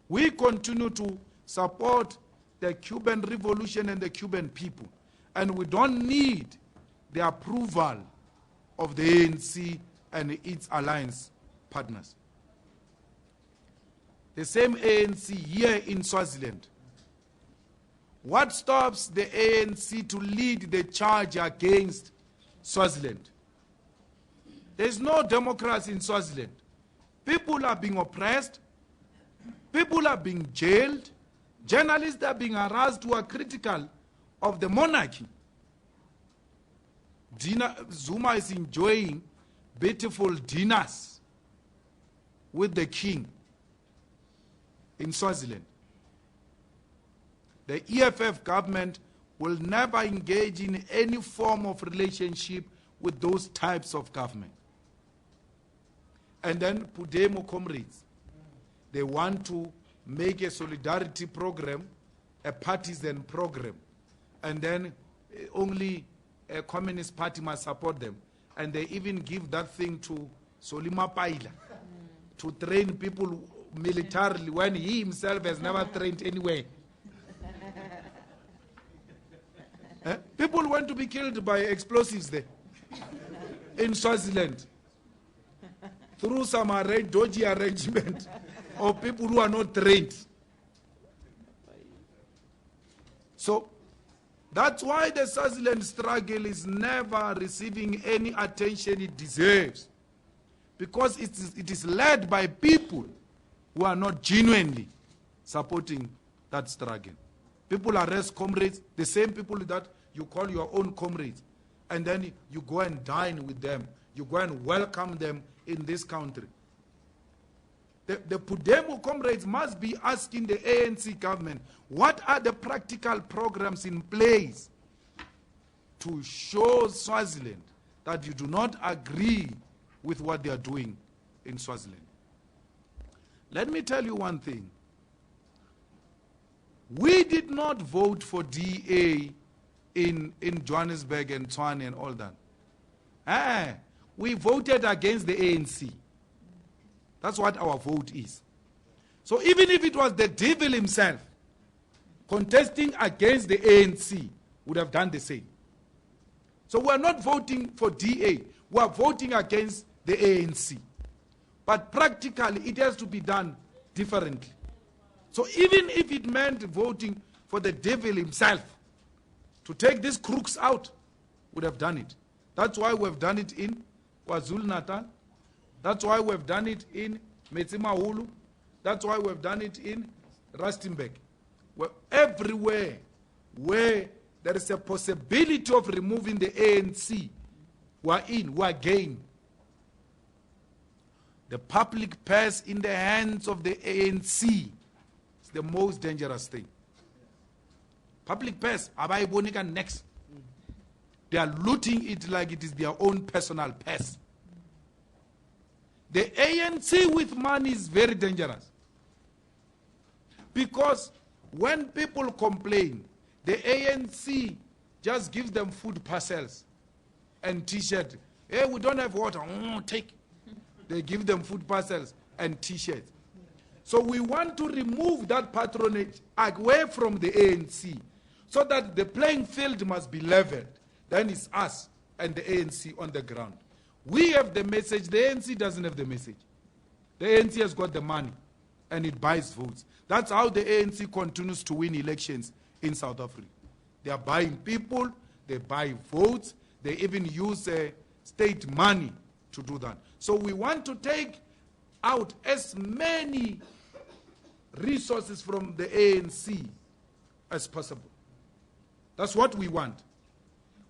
We continue to support the Cuban revolution and the Cuban people, and we don't need the approval of the ANC and its alliance partners. The same ANC here in Swaziland. What stops the ANC to lead the charge against Swaziland? There is no democracy in Swaziland. People are being oppressed. People are being jailed. Journalists are being harassed who are critical of the monarchy. Zuma is enjoying beautiful dinners with the king in Swaziland. The EFF government will never engage in any form of relationship with those types of government. And then Pudemo comrades, they want to make a solidarity program, a partisan program, and then only a Communist Party must support them. And they even give that thing to Solima Paila to train people militarily when he himself has never trained anywhere. People want to be killed by explosives there in Swaziland through some dodgy arrangement of people who are not trained. So that's why the Swaziland struggle is never receiving any attention it deserves, because it is led by people who are not genuinely supporting that struggle. People arrest comrades, the same people that you call your own comrades, and then you go and dine with them. You go and welcome them in this country. The Pudemo comrades must be asking the ANC government, what are the practical programs in place to show Swaziland that you do not agree with what they are doing in Swaziland? Let me tell you one thing. We did not vote for DA in Johannesburg and Tshwane and all that. We voted against the ANC. That's what our vote is. So even if it was the devil himself contesting against the ANC, would have done the same. So we are not voting for DA. We are voting against the ANC. But practically, it has to be done differently. So even if it meant voting for the devil himself to take these crooks out, would have done it. That's why we have done it in KwaZulu-Natal. That's why we have done it in Metsimahulu. That's why we have done it in Rustenburg. Everywhere where there is a possibility of removing the ANC, we are again. The public purse in the hands of the ANC is the most dangerous thing. Public purse, abayibonika next. They are looting it like it is their own personal purse. The ANC with money is very dangerous. Because when people complain, the ANC just gives them food parcels and T-shirts. Hey, we don't have water. Take. They give them food parcels and T-shirts. So we want to remove that patronage away from the ANC So that the playing field must be leveled. Then it's us and the ANC on the ground. We have the message, the ANC doesn't have the message. The ANC has got the money and it buys votes. That's how the ANC continues to win elections in South Africa. They are buying people, they buy votes, they even use state money to do that. So we want to take out as many resources from the ANC as possible. That's what we want.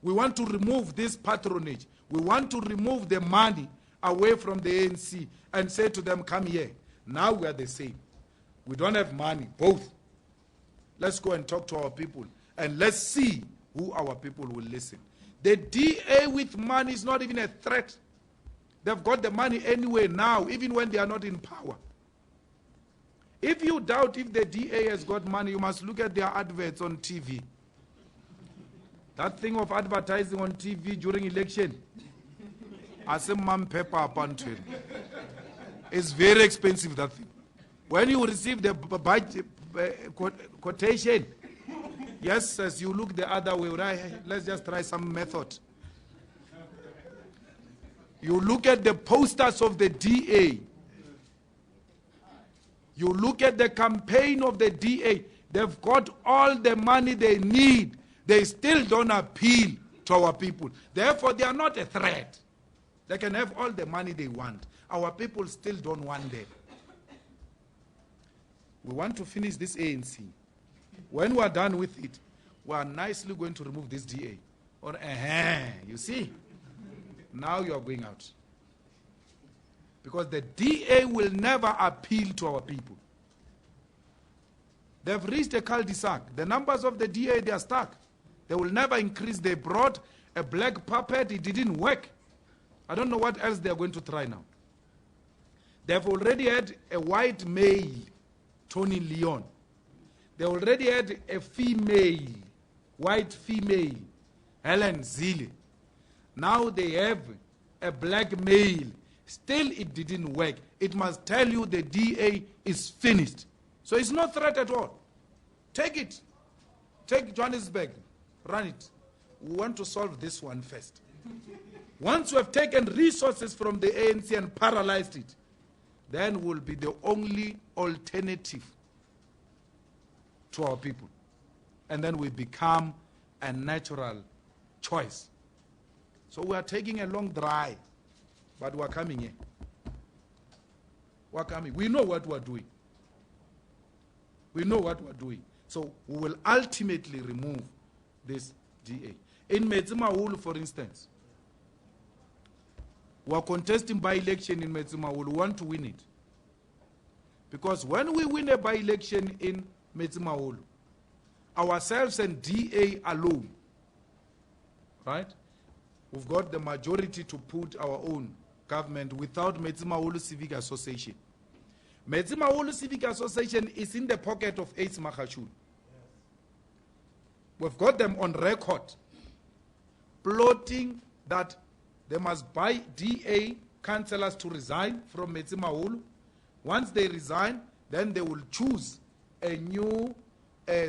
We want to remove this patronage. We want to remove the money away from the ANC and say to them, come here. Now we are the same. We don't have money, both. Let's go and talk to our people and let's see who our people will listen. The DA with money is not even a threat. They've got the money anyway now, even when they are not in power. If you doubt if the DA has got money, you must look at their adverts on TV. That thing of advertising on TV during election, it's very expensive, that thing. When you receive the budget quotation, yes, as you look the other way, right? Let's just try some method. You look at the posters of the DA. You look at the campaign of the DA. They've got all the money they need. They still don't appeal to our people. Therefore, they are not a threat. They can have all the money they want. Our people still don't want them. We want to finish this ANC. When we are done with it, we are nicely going to remove this DA. Or, you see? Now you are going out. Because the DA will never appeal to our people. They've reached a cul-de-sac. The numbers of the DA, they are stuck. They will never increase. They brought a black puppet. It didn't work. I don't know what else they are going to try now. They've already had a white male, Tony Leon. They already had a female, white female, Helen Zille. Now they have a black male. Still, it didn't work. It must tell you the DA is finished. So it's no threat at all. Take it. Take Johannesburg. Run it. We want to solve this one first. Once we have taken resources from the ANC and paralyzed it, then we'll be the only alternative to our people. And then we become a natural choice. So we are taking a long drive, but we're coming here. We're coming. We know what we're doing. We know what we're doing. So we will ultimately remove this DA. In Metsimahulu, for instance, we are contesting by-election in Metsimahulu. We want to win it. Because when we win a by-election in Metsimahulu, ourselves and DA alone, right? We've got the majority to put our own government without Metsimahulu Civic Association. Metsimahulu Civic Association is in the pocket of Ace Magashule. We've got them on record plotting that they must buy DA councillors to resign from Metsimahulu. Once they resign, then they will choose a new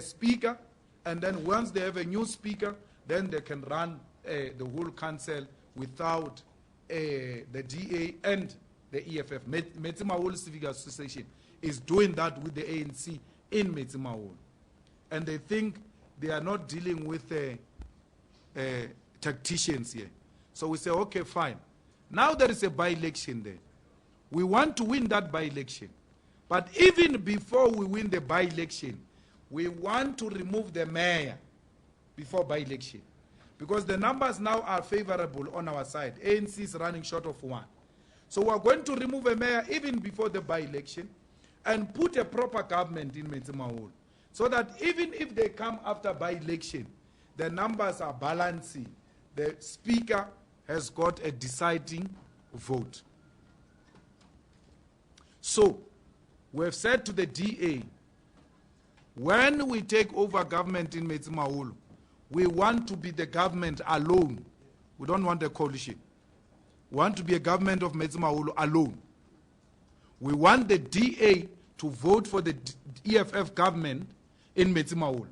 speaker, and then once they have a new speaker, then they can run the whole council without the DA and the EFF. Metsimahulu Civic Association is doing that with the ANC in Metsimahulu. And they think they are not dealing with tacticians here. So we say, okay, fine. Now there is a by-election there. We want to win that by-election. But even before we win the by-election, we want to remove the mayor before by-election. Because the numbers now are favorable on our side. ANC is running short of one. So we are going to remove a mayor even before the by-election and put a proper government in Metsimahulu. So that even if they come after by-election, the numbers are balancing. The speaker has got a deciding vote. So, we have said to the DA, when we take over government in Metsimahulu, we want to be the government alone. We don't want a coalition. We want to be a government of Metsimahulu alone. We want the DA to vote for the EFF government in Metsimahulu.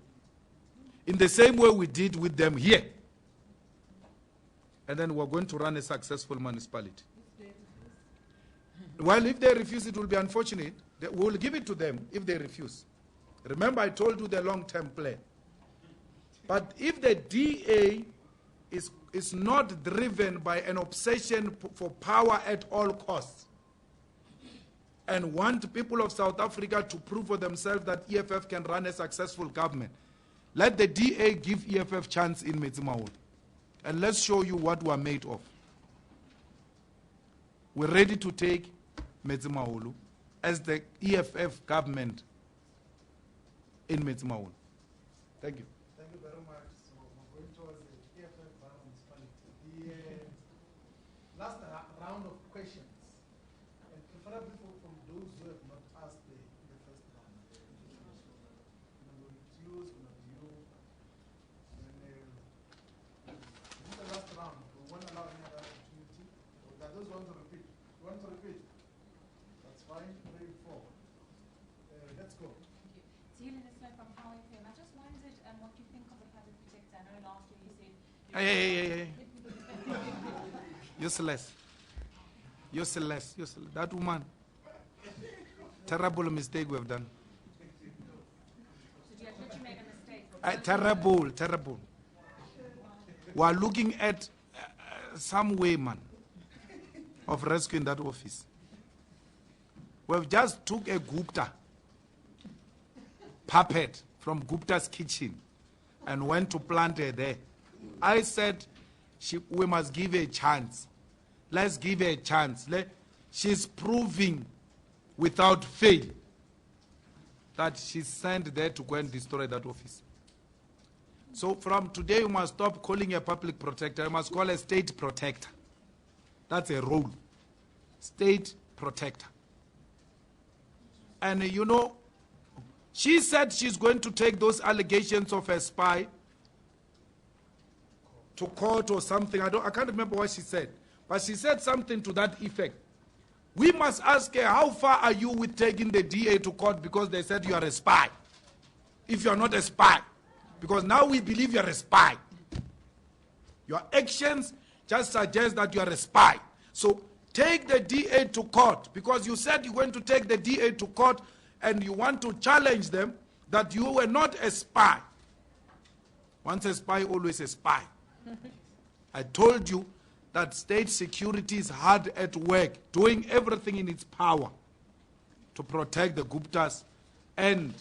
in the same way we did with them here. And then we're going to run a successful municipality. Well, if they refuse, it will be unfortunate. We'll give it to them if they refuse. Remember, I told you the long-term plan. But if the DA is not driven by an obsession for power at all costs and want people of South Africa to prove for themselves that EFF can run a successful government, let the DA give EFF chance in Metsimaholo. And let's show you what we're made of. We're ready to take Metsimaholo as the EFF government in Metsimaholo. Thank you. Thank you very much. So we're going towards the EFF municipality. The last round of questions, and preferably from those who have not asked in the first round. It's you, it's not you. And this is the last round. We won't allow any other opportunity. So that those want to repeat. You want to repeat? That's fine. 3, 4. Let's go. From How FM. I just wondered what you think of the public protector. I know last year you said... Hey. Useless. That woman. Terrible mistake we've done. So do you admit you made a mistake? Terrible. We are looking at some way, man, of rescuing that office. We've just took a Gupta puppet from Gupta's kitchen and went to plant her there. I said we must give her a chance. Let's give her a chance. She's proving without fail that she's sent there to go and destroy that office. So from today, you must stop calling a public protector. You must call a state protector. That's a role. State protector. And you know, she said she's going to take those allegations of a spy to court or something. I can't remember what she said. But she said something to that effect. We must ask her, how far are you with taking the DA to court because they said you are a spy? If you are not a spy. Because now we believe you are a spy. Your actions just suggest that you are a spy. So take the DA to court because you said you're going to take the DA to court and you want to challenge them that you were not a spy. Once a spy, always a spy. I told you that state security is hard at work, doing everything in its power to protect the Guptas and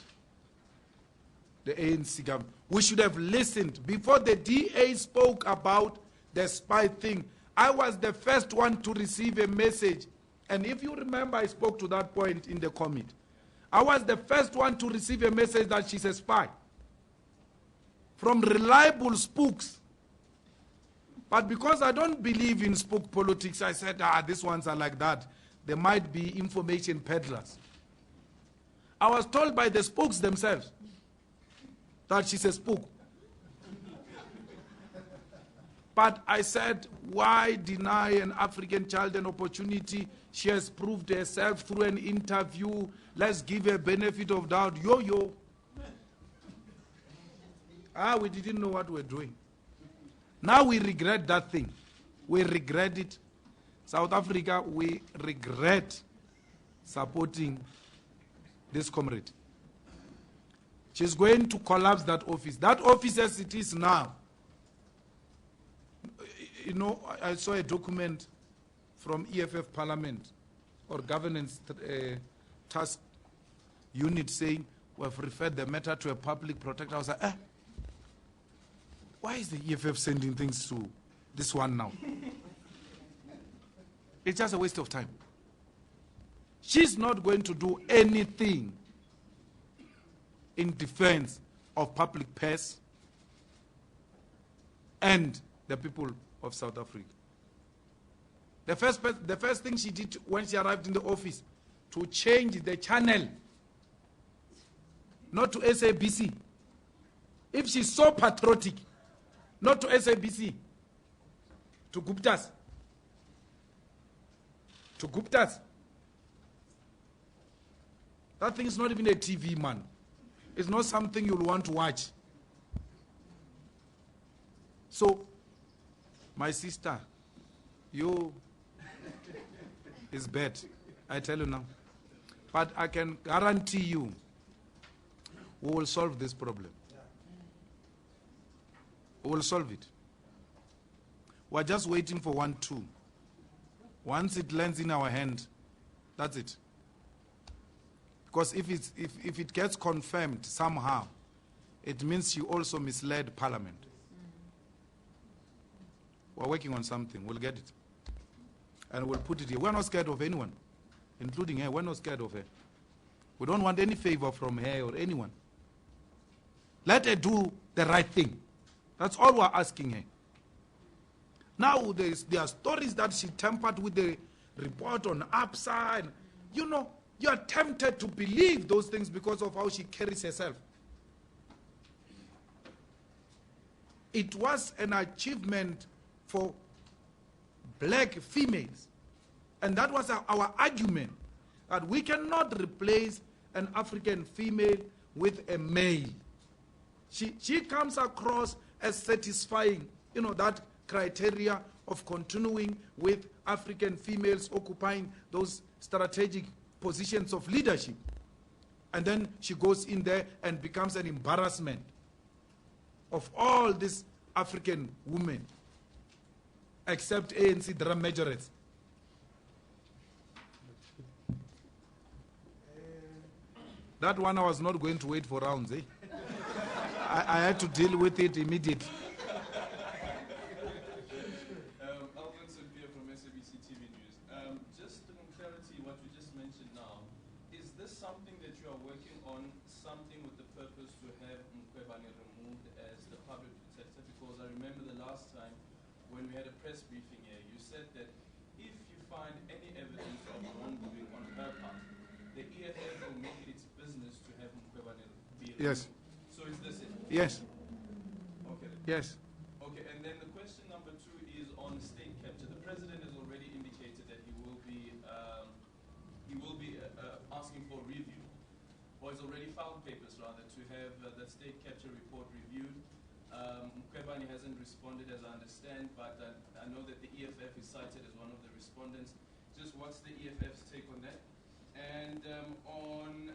the ANC government. We should have listened. Before the DA spoke about the spy thing, I was the first one to receive a message. And if you remember, I spoke to that point in the committee. I was the first one to receive a message that she's a spy from reliable spooks. But because I don't believe in spook politics, I said, these ones are like that. There might be information peddlers. I was told by the spooks themselves that she's a spook. But I said, why deny an African child an opportunity? She has proved herself through an interview. Let's give her benefit of doubt. Yo. We didn't know what we're doing. Now we regret that thing. We regret it. South Africa, we regret supporting this comrade. She's going to collapse that office. That office as it is now. You know, I saw a document from EFF Parliament or Governance Task Unit saying we have referred the matter to a public protector. I was like, why is the EFF sending things to this one now? It's just a waste of time. She's not going to do anything in defense of public purse and the people of South Africa. The first thing she did when she arrived in the office, to change the channel, not to SABC. If she's so patriotic, not to SABC, to Guptas. To Guptas. That thing is not even a TV, man. It's not something you'll want to watch. So, my sister, you is bad, I tell you now. But I can guarantee you, we will solve this problem. We will solve it. We're just waiting for 1-2. Once it lands in our hand, that's it. Because if it gets confirmed somehow, it means you also misled Parliament. We're working on something. We'll get it. And we'll put it here. We're not scared of anyone, including her. We're not scared of her. We don't want any favor from her or anyone. Let her do the right thing. That's all we're asking her. Now, there are stories that she tampered with the report on APSA. And, you know, you are tempted to believe those things because of how she carries herself. It was an achievement for black females. And that was our argument, that we cannot replace an African female with a male. She comes across as satisfying, you know, that criteria of continuing with African females occupying those strategic positions of leadership. And then she goes in there and becomes an embarrassment of all these African women, except ANC drum majorettes. That one I was not going to wait for rounds, eh? I had to deal with it immediately. From SABC TV News. Just for clarity, what you just mentioned now, is this something that you are working on, something with the purpose to have Mkhwebane removed as the public protector? Because I remember the last time when we had a press briefing here, you said that if you find any evidence of wrongdoing on her part, the EFF will make it its business to have Mkhwebane be removed. Yes. So is this it? Yes. Okay. Yes. Okay, and then the question number 2 is on state capture. The president has already indicated that he will be asking for review, or has already filed papers rather to have that state capture report reviewed. Mkhwebane hasn't responded, as I understand, but I know that the EFF is cited as one of the respondents. Just what's the EFF's take on that? And on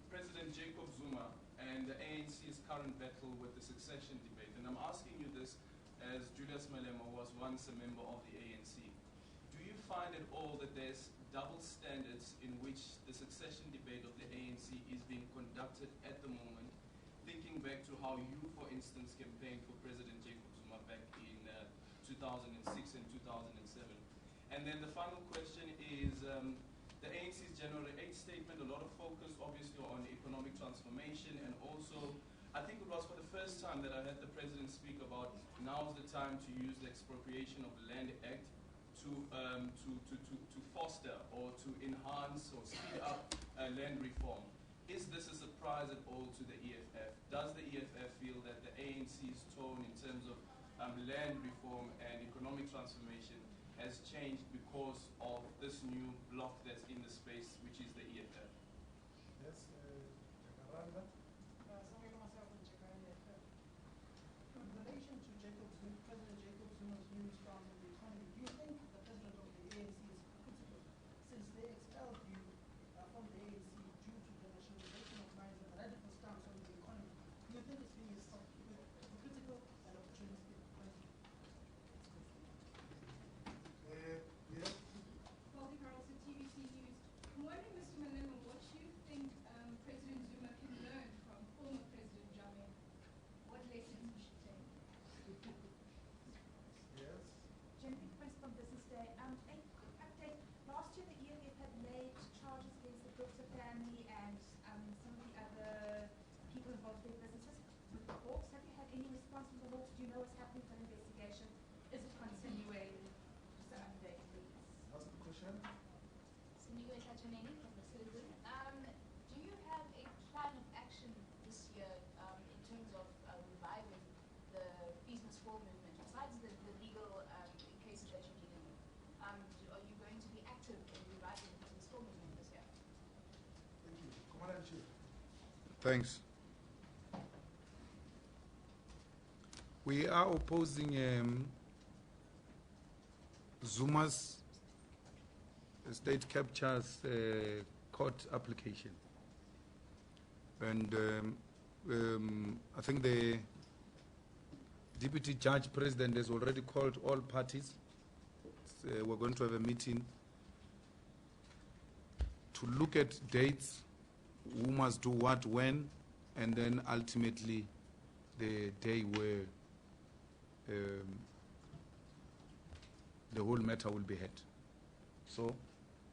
President Jacob Zuma and the ANC's current battle with the succession debate, and I'm asking you this as Julius Malema was once a member of the ANC. Do you find at all that there's double standards in which the succession debate of the ANC is being conducted at the moment, thinking back to how you, for instance, campaigned for President Jacob Zuma back in 2006 and 2007? And then the final question is the ANC's January 8th statement, a lot of focus obviously on economic transformation, and also I think it was for the first time that I heard the president speak about now's the time to use the Expropriation of Land Act to foster or to enhance or speed up land reform. Is this a surprise at all to the EFF? Does the EFF feel that the ANC's tone in terms of land reform and economic transformation has changed because of this new bloc that's in the space, which is the EFF? Yes, Jacaranda. In relation to President Jacob Zuma's views on the economy, do you think the president of the ANC is hypocritical since they expelled you from the ANC due to the nationalization of mines and the radical stance on the economy? Do you think it's being hypocritical and opportunistic? Yes. Goldie Carlson, TVC News. I'm wondering, Mr. Malema, what you think President Zuma can learn from former President Jammeh? What lessons we should take? Yes. Jennifer Prince from Business Day. A quick update. Last year, the EFF had laid charges against the Brooks family and some of the other people involved in their businesses with the Hawks. Have you had any response from the Hawks? Do you know what's happening for the investigation? Is it continuing? Just an update, please. What's the question? Siniwe Tachaneni from the Citizen. Do you have a plan of action this year in terms of reviving the business war movement, besides the legal cases that you're dealing with? Are you going to be active in reviving the business war movement this year? Thank you. Commander-in-Chief. Thanks. We are opposing Zuma's state captures court application. And I think the Deputy Judge President has already called all parties. We're going to have a meeting to look at dates, who must do what, when, and then ultimately the day where the whole matter will be had. So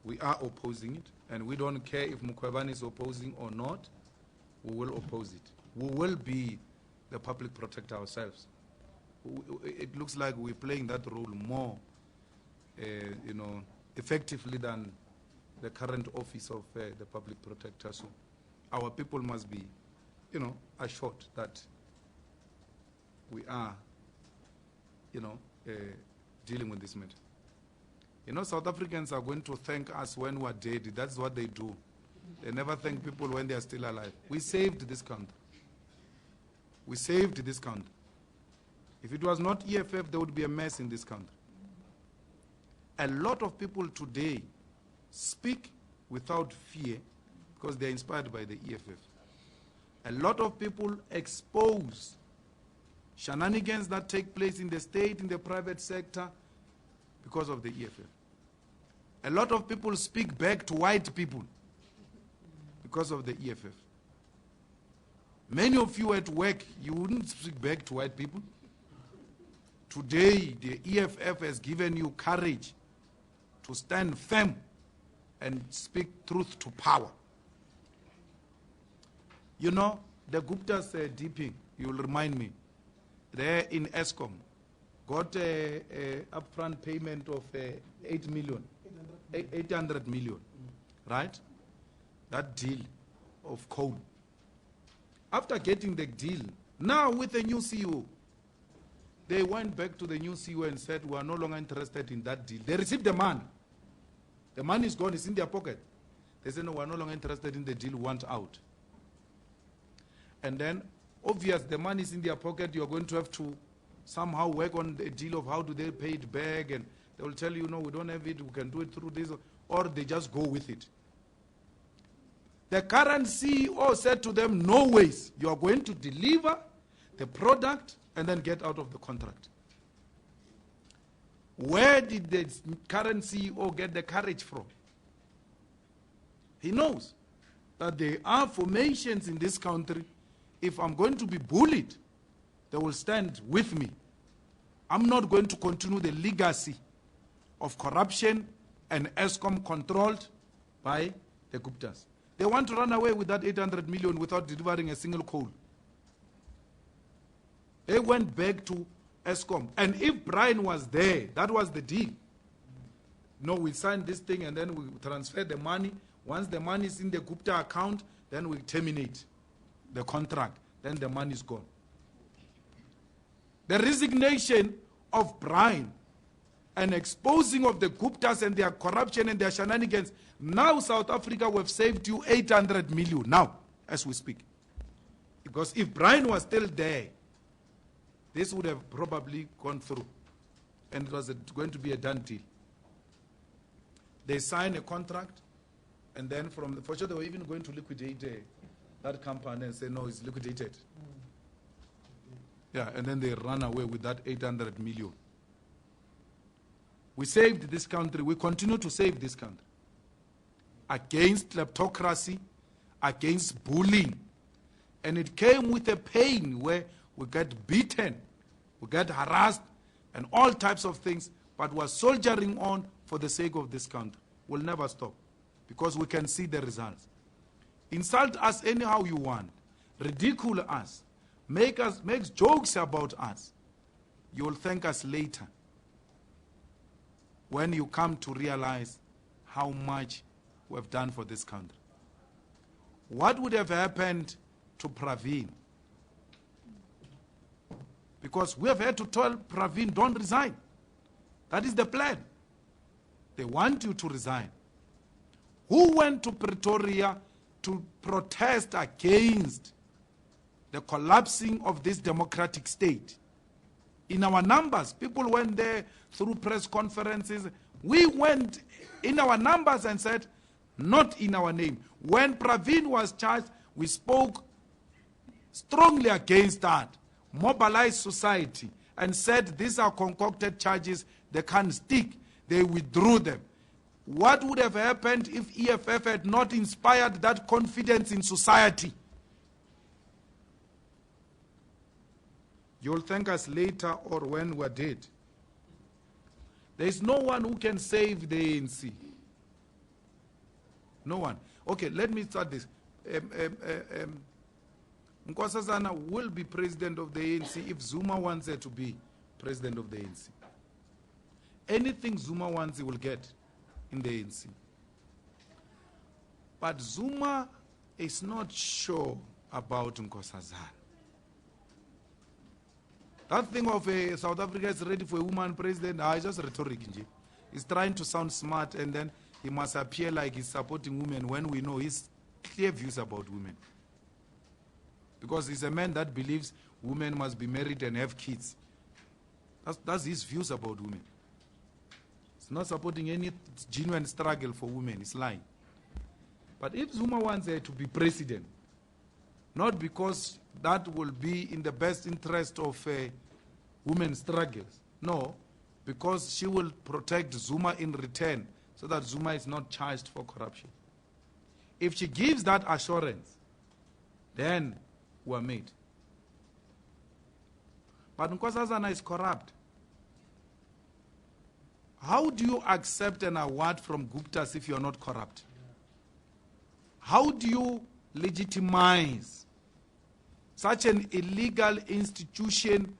we are opposing it, and we don't care if Mukwebane is opposing or not. We will oppose it. We will be the public protector ourselves. It looks like we're playing that role more, effectively than the current office of the public protector. So our people must be, assured that we are, dealing with this matter. South Africans are going to thank us when we're dead. That's what they do. They never thank people when they are still alive. We saved this country. We saved this country. If it was not EFF, there would be a mess in this country. A lot of people today speak without fear because they are inspired by the EFF. A lot of people expose shenanigans that take place in the state, in the private sector, because of the EFF. A lot of people speak back to white people because of the EFF. Many of you at work, you wouldn't speak back to white people. Today, the EFF has given you courage to stand firm and speak truth to power. The Gupta's DP, you will remind me, there in ESCOM, got a upfront payment of 800 million, right? That deal of coal. After getting the deal, now with the new CEO, they went back to the new CEO and said, we are no longer interested in that deal. They received the money. The money is gone, it's in their pocket. They said, no, we are no longer interested in the deal, we want out. And then, obvious, the money is in their pocket, you're going to have to somehow work on the deal of how do they pay it back, and they will tell you, no, we don't have it, we can do it through this, or they just go with it. The current CEO said to them, no ways, you are going to deliver the product and then get out of the contract. Where did the current CEO get the courage from? He knows that there are formations in this country. If I'm going to be bullied, they will stand with me. I'm not going to continue the legacy of corruption and ESCOM controlled by the Guptas. They want to run away with that 800 million without delivering a single coal. They went back to ESCOM. And if Brian was there, that was the deal. No, we signed this thing and then we transfer the money. Once the money is in the Gupta account, then we terminate the contract. Then the money is gone. The resignation of Brian and exposing of the Guptas and their corruption and their shenanigans. Now South Africa, we've saved you 800 million now, as we speak. Because if Brian was still there, this would have probably gone through. And it was going to be a done deal. They signed a contract, and then for sure they were even going to liquidate that company and say, no, it's liquidated. Yeah, and then they ran away with that 800 million. We saved this country. We continue to save this country. Against kleptocracy, against bullying. And it came with a pain where we get beaten, we get harassed, and all types of things, but we're soldiering on for the sake of this country. We'll never stop, because we can see the results. Insult us anyhow you want, ridicule us, make jokes about us. You'll thank us later when you come to realize how much we've done for this country. What would have happened to Praveen? Because we have had to tell Praveen, don't resign. That is the plan. They want you to resign. Who went to Pretoria to protest against the collapsing of this democratic state? in our numbers. People went there through press conferences. We went in our numbers and said, not in our name. When Praveen was charged, we spoke strongly against that, mobilized society, and said these are concocted charges, they can't stick. They withdrew them. What would have happened if EFF had not inspired that confidence in society? You'll thank us later or when we're dead. There is no one who can save the ANC. No one. Okay, let me start this. Nkosazana will be president of the ANC if Zuma wants her to be president of the ANC. Anything Zuma wants, he will get in the ANC. But Zuma is not sure about Nkosazana. That thing of South Africa is ready for a woman president, it's just rhetoric. He's trying to sound smart, and then he must appear like he's supporting women when we know his clear views about women. Because he's a man that believes women must be married and have kids. That's his views about women. He's not supporting any genuine struggle for women. He's lying. But if Zuma wants her to be president, not because that will be in the best interest of women's struggles, no, because she will protect Zuma in return so that Zuma is not charged for corruption. If she gives that assurance, then we're made. But Nkosazana is corrupt. How do you accept an award from Guptas if you're not corrupt? How do you legitimize such an illegal institution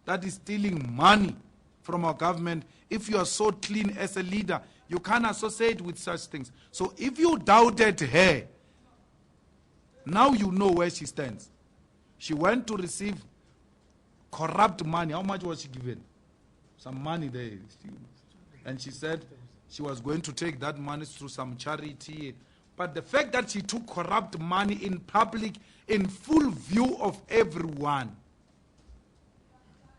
that is stealing money from our government if you are so clean as a leader? You can't associate with such things. So if you doubted her, now you know where she stands. She went to receive corrupt money. How much was she given? Some money there. And she said she was going to take that money through some charity. But the fact that she took corrupt money in public, in full view of everyone,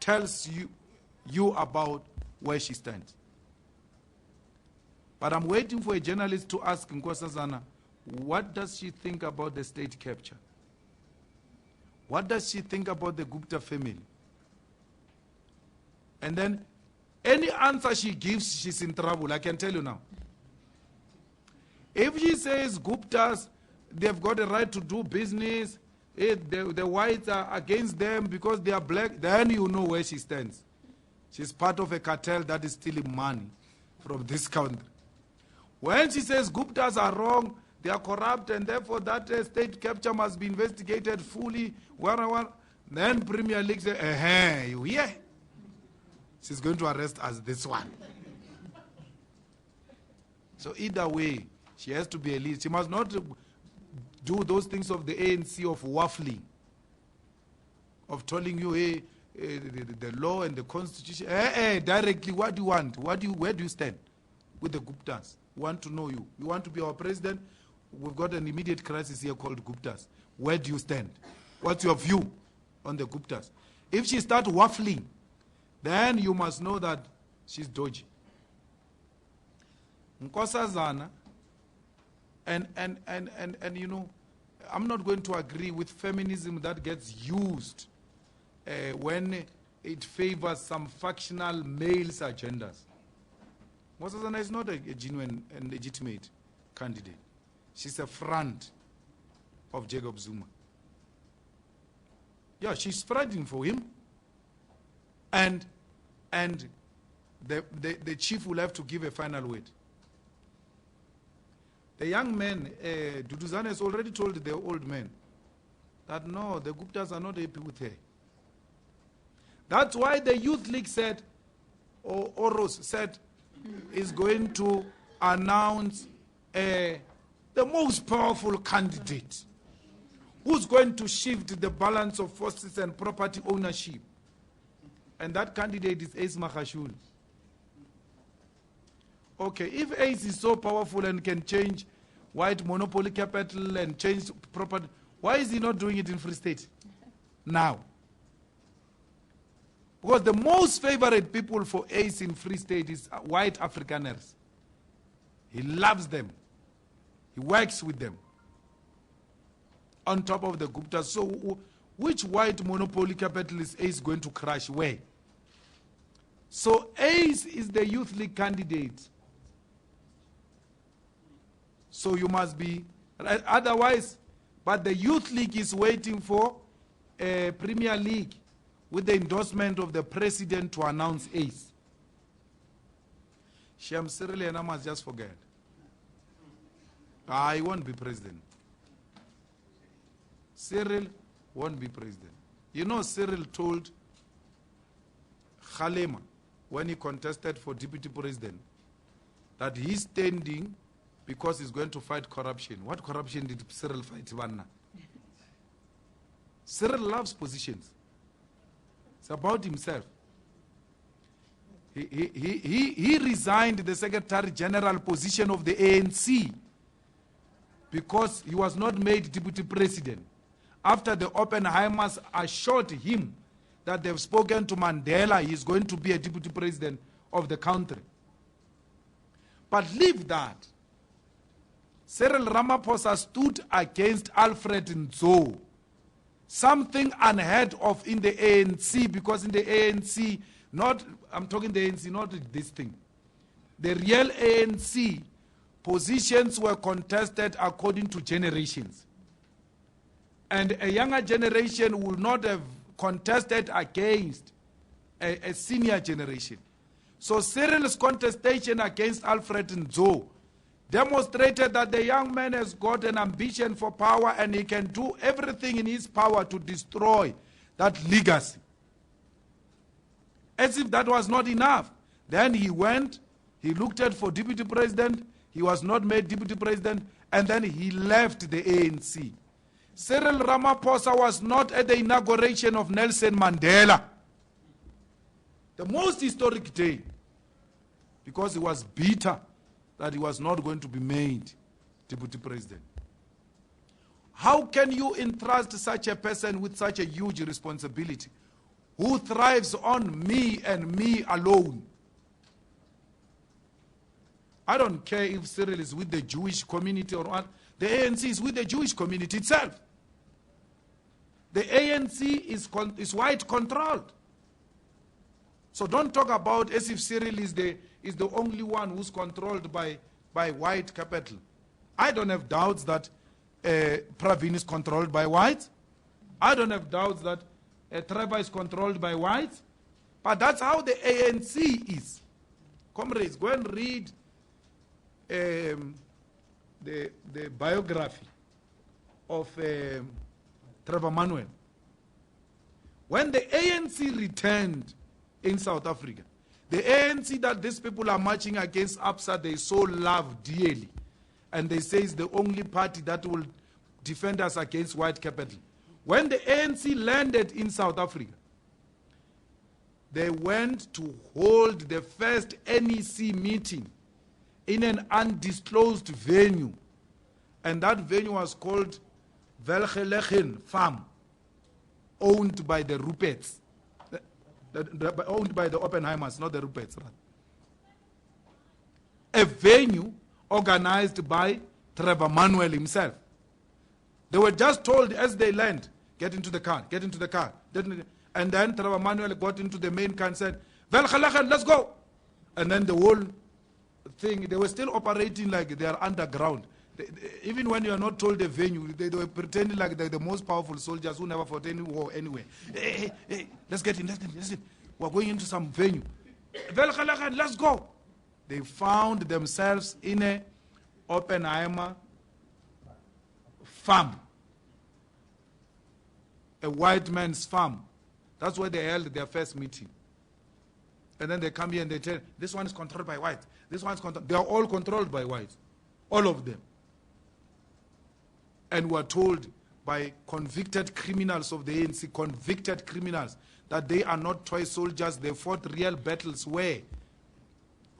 tells you about where she stands. But I'm waiting for a journalist to ask Nkosazana, what does she think about the state capture? What does she think about the Gupta family? And then any answer she gives, she's in trouble, I can tell you now. If she says Guptas, they've got a right to do business, the whites are against them because they are black, then you know where she stands. She's part of a cartel that is stealing money from this country. When she says Guptas are wrong, they are corrupt, and therefore that state capture must be investigated fully, then Premier League says, you hear? She's going to arrest us this one. So either way, she has to be a leader. She must not do those things of the ANC of waffling, of telling you, hey, the law and the constitution. Directly, what do you want? Where do you stand with the Guptas? We want to know you. You want to be our president? We've got an immediate crisis here called Guptas. Where do you stand? What's your view on the Guptas? If she starts waffling, then you must know that she's dodgy. Nkosazana, and you know, I'm not going to agree with feminism that gets used when it favors some factional males' agendas. Nkosazana is not a genuine and legitimate candidate. She's a front of Jacob Zuma. Yeah, she's fighting for him. And the chief will have to give a final word. The young man, Duduzane, has already told the old man that no, the Guptas are not happy with her. That's why the Youth League said, or Oros said, is going to announce the most powerful candidate who's going to shift the balance of forces and property ownership. And that candidate is Ace Magashule. Okay, if Ace is so powerful and can change white monopoly capital and change property, why is he not doing it in Free State now? Because the most favorite people for Ace in Free State is white Afrikaners. He loves them. He works with them. On top of the Guptas. So which white monopoly capital is Ace going to crash where? So Ace is the Youth League candidate. So you must be, otherwise, but the Youth League is waiting for a Premier League with the endorsement of the president to announce Ace. Shem Cyril and I must just forget. I won't be president. Cyril won't be president. You know, Cyril told Khalema when he contested for deputy president that he's standing because he's going to fight corruption. What corruption did Cyril fight? Cyril loves positions. It's about himself. He resigned the Secretary General position of the ANC because he was not made deputy president. After the Oppenheimers assured him that they've spoken to Mandela, he's going to be a deputy president of the country. But leave that. Cyril Ramaphosa stood against Alfred Nzo. Something unheard of in the ANC, because in the ANC, I'm talking the ANC, not this thing. The real ANC positions were contested according to generations. And a younger generation will not have contested against a senior generation. So Cyril's contestation against Alfred Nzo demonstrated that the young man has got an ambition for power and he can do everything in his power to destroy that legacy. As if that was not enough. Then he went, he looked at for deputy president, he was not made deputy president, and then he left the ANC. Cyril Ramaphosa was not at the inauguration of Nelson Mandela, the most historic day, because he was bitter that he was not going to be made deputy president. How can you entrust such a person with such a huge responsibility, who thrives on me and me alone? I don't care if Cyril is with the Jewish community or what. The ANC is with the Jewish community itself. The ANC is white controlled. So don't talk about as if Cyril is the only one who's controlled by white capital. I don't have doubts that Pravin is controlled by whites. I don't have doubts that Trevor is controlled by whites. But that's how the ANC is. Comrades, go and read the biography of Trevor Manuel. When the ANC returned in South Africa, the ANC that these people are marching against APSA, they so love dearly. And they say it's the only party that will defend us against white capital. When the ANC landed in South Africa, they went to hold the first NEC meeting in an undisclosed venue. And that venue was called Velgelegen Farm, owned by the Ruperts. Owned by the Oppenheimers, not the Ruperts. Right? A venue organized by Trevor Manuel himself. They were just told as they land, get into the car, get into the car. And then Trevor Manuel got into the main car and said, Velgelegen, let's go. And then the whole thing, they were still operating like they are underground. Even when you are not told the venue, they were pretending like they're the most powerful soldiers who never fought any war anywhere. Hey, let's get in. We're going into some venue. Velgelegen, let's go. They found themselves in a Oppenheimer farm. A white man's farm. That's where they held their first meeting. And then they come here and they tell, this one is controlled by whites. This one's controlled. They are all controlled by whites. All of them. And were told by convicted criminals of the ANC, convicted criminals, that they are not toy soldiers, they fought real battles. Where?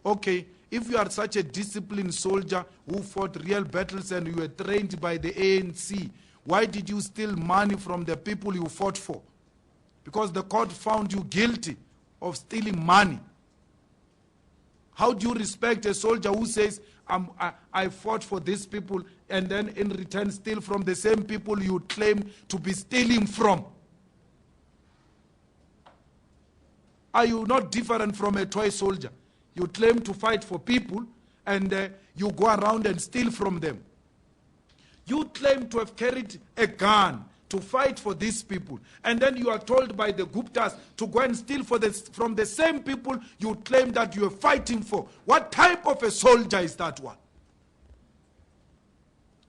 Okay, if you are such a disciplined soldier who fought real battles and you were trained by the ANC, why did you steal money from the people you fought for? Because the court found you guilty of stealing money? How do you respect a soldier who says, I fought for these people, and then in return steal from the same people you claim to be stealing from? Are you not different from a toy soldier? You claim to fight for people, and you go around and steal from them. You claim to have carried a gun to fight for these people, and then you are told by the Guptas to go and steal from the same people you claim that you are fighting for. What type of a soldier is that one?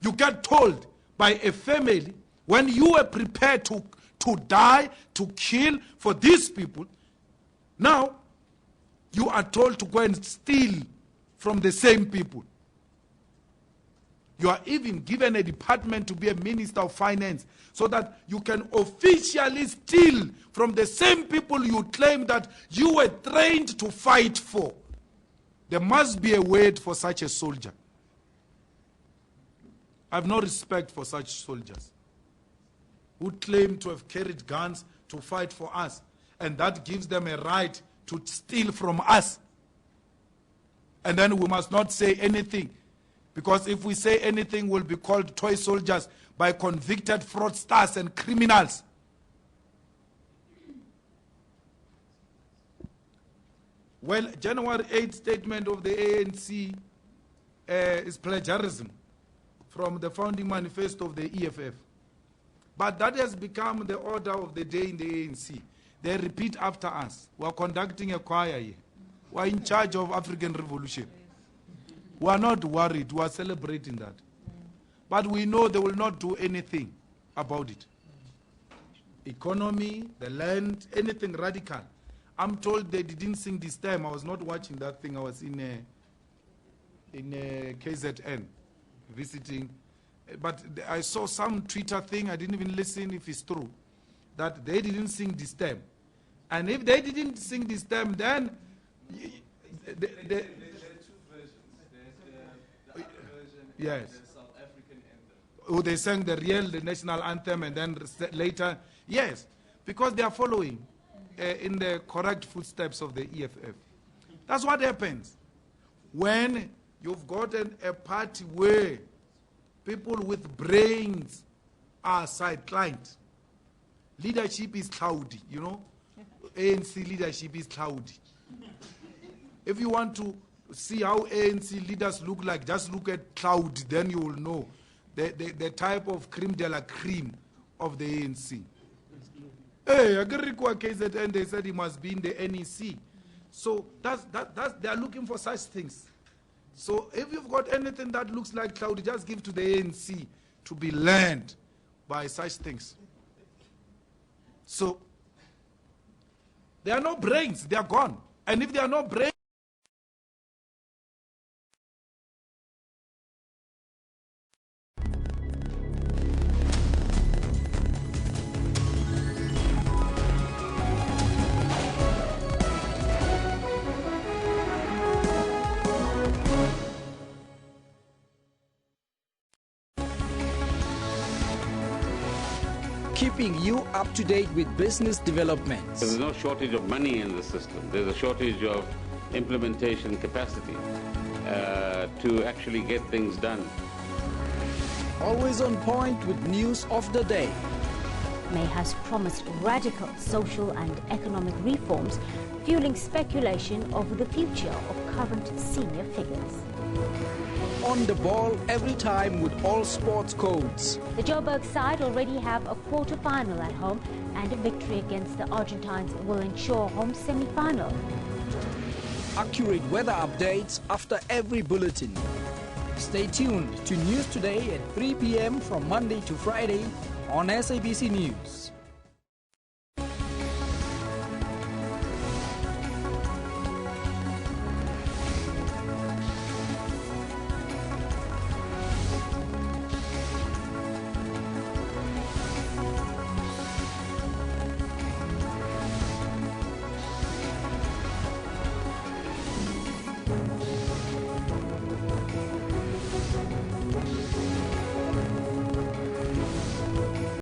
You get told by a family, when you were prepared to die, to kill for these people, now you are told to go and steal from the same people. You are even given a department to be a minister of finance so that you can officially steal from the same people you claim that you were trained to fight for. There must be a word for such a soldier. I have no respect for such soldiers who claim to have carried guns to fight for us, and that gives them a right to steal from us. And then we must not say anything, because if we say anything, we'll be called toy soldiers by convicted fraudsters and criminals. Well, January 8th statement of the ANC is plagiarism from the founding manifesto of the EFF. But that has become the order of the day in the ANC. They repeat after us. We are conducting a choir here. We are in charge of African Revolution. We are not worried. We are celebrating that. But we know they will not do anything about it. Economy, the land, anything radical. I'm told they didn't sing this time. I was not watching that thing. I was in KZN visiting. But I saw some Twitter thing. I didn't even listen if it's true, that they didn't sing this time. And if they didn't sing this time, then There are two versions. There's the other version yes, and the South African anthem. who they sang the national anthem, and then later, yes, because they are following in the correct footsteps of the EFF. That's what happens when you've gotten a party where people with brains are sidelined. Leadership is cloudy, you know. ANC leadership is cloudy. If you want to see how ANC leaders look like, just look at cloud, then you will know the type of creme de la creme of the ANC. Hey, Agirikwa KZN, they said he must be in the NEC. So they are looking for such things. So if you've got anything that looks like cloud, just give to the ANC to be learned by such things. So there are no brains, they are gone. And if there are no brains, keeping you up to date with business developments. There's no shortage of money in the system. There's a shortage of implementation capacity to actually get things done. Always on point with news of the day. May has promised radical social and economic reforms, fueling speculation over the future of current senior figures. On the ball every time with all sports codes. The Joburg side already have a quarter-final at home, and a victory against the Argentines will ensure home semi-final. Accurate weather updates after every bulletin. Stay tuned to News Today at 3 p.m. from Monday to Friday on SABC News.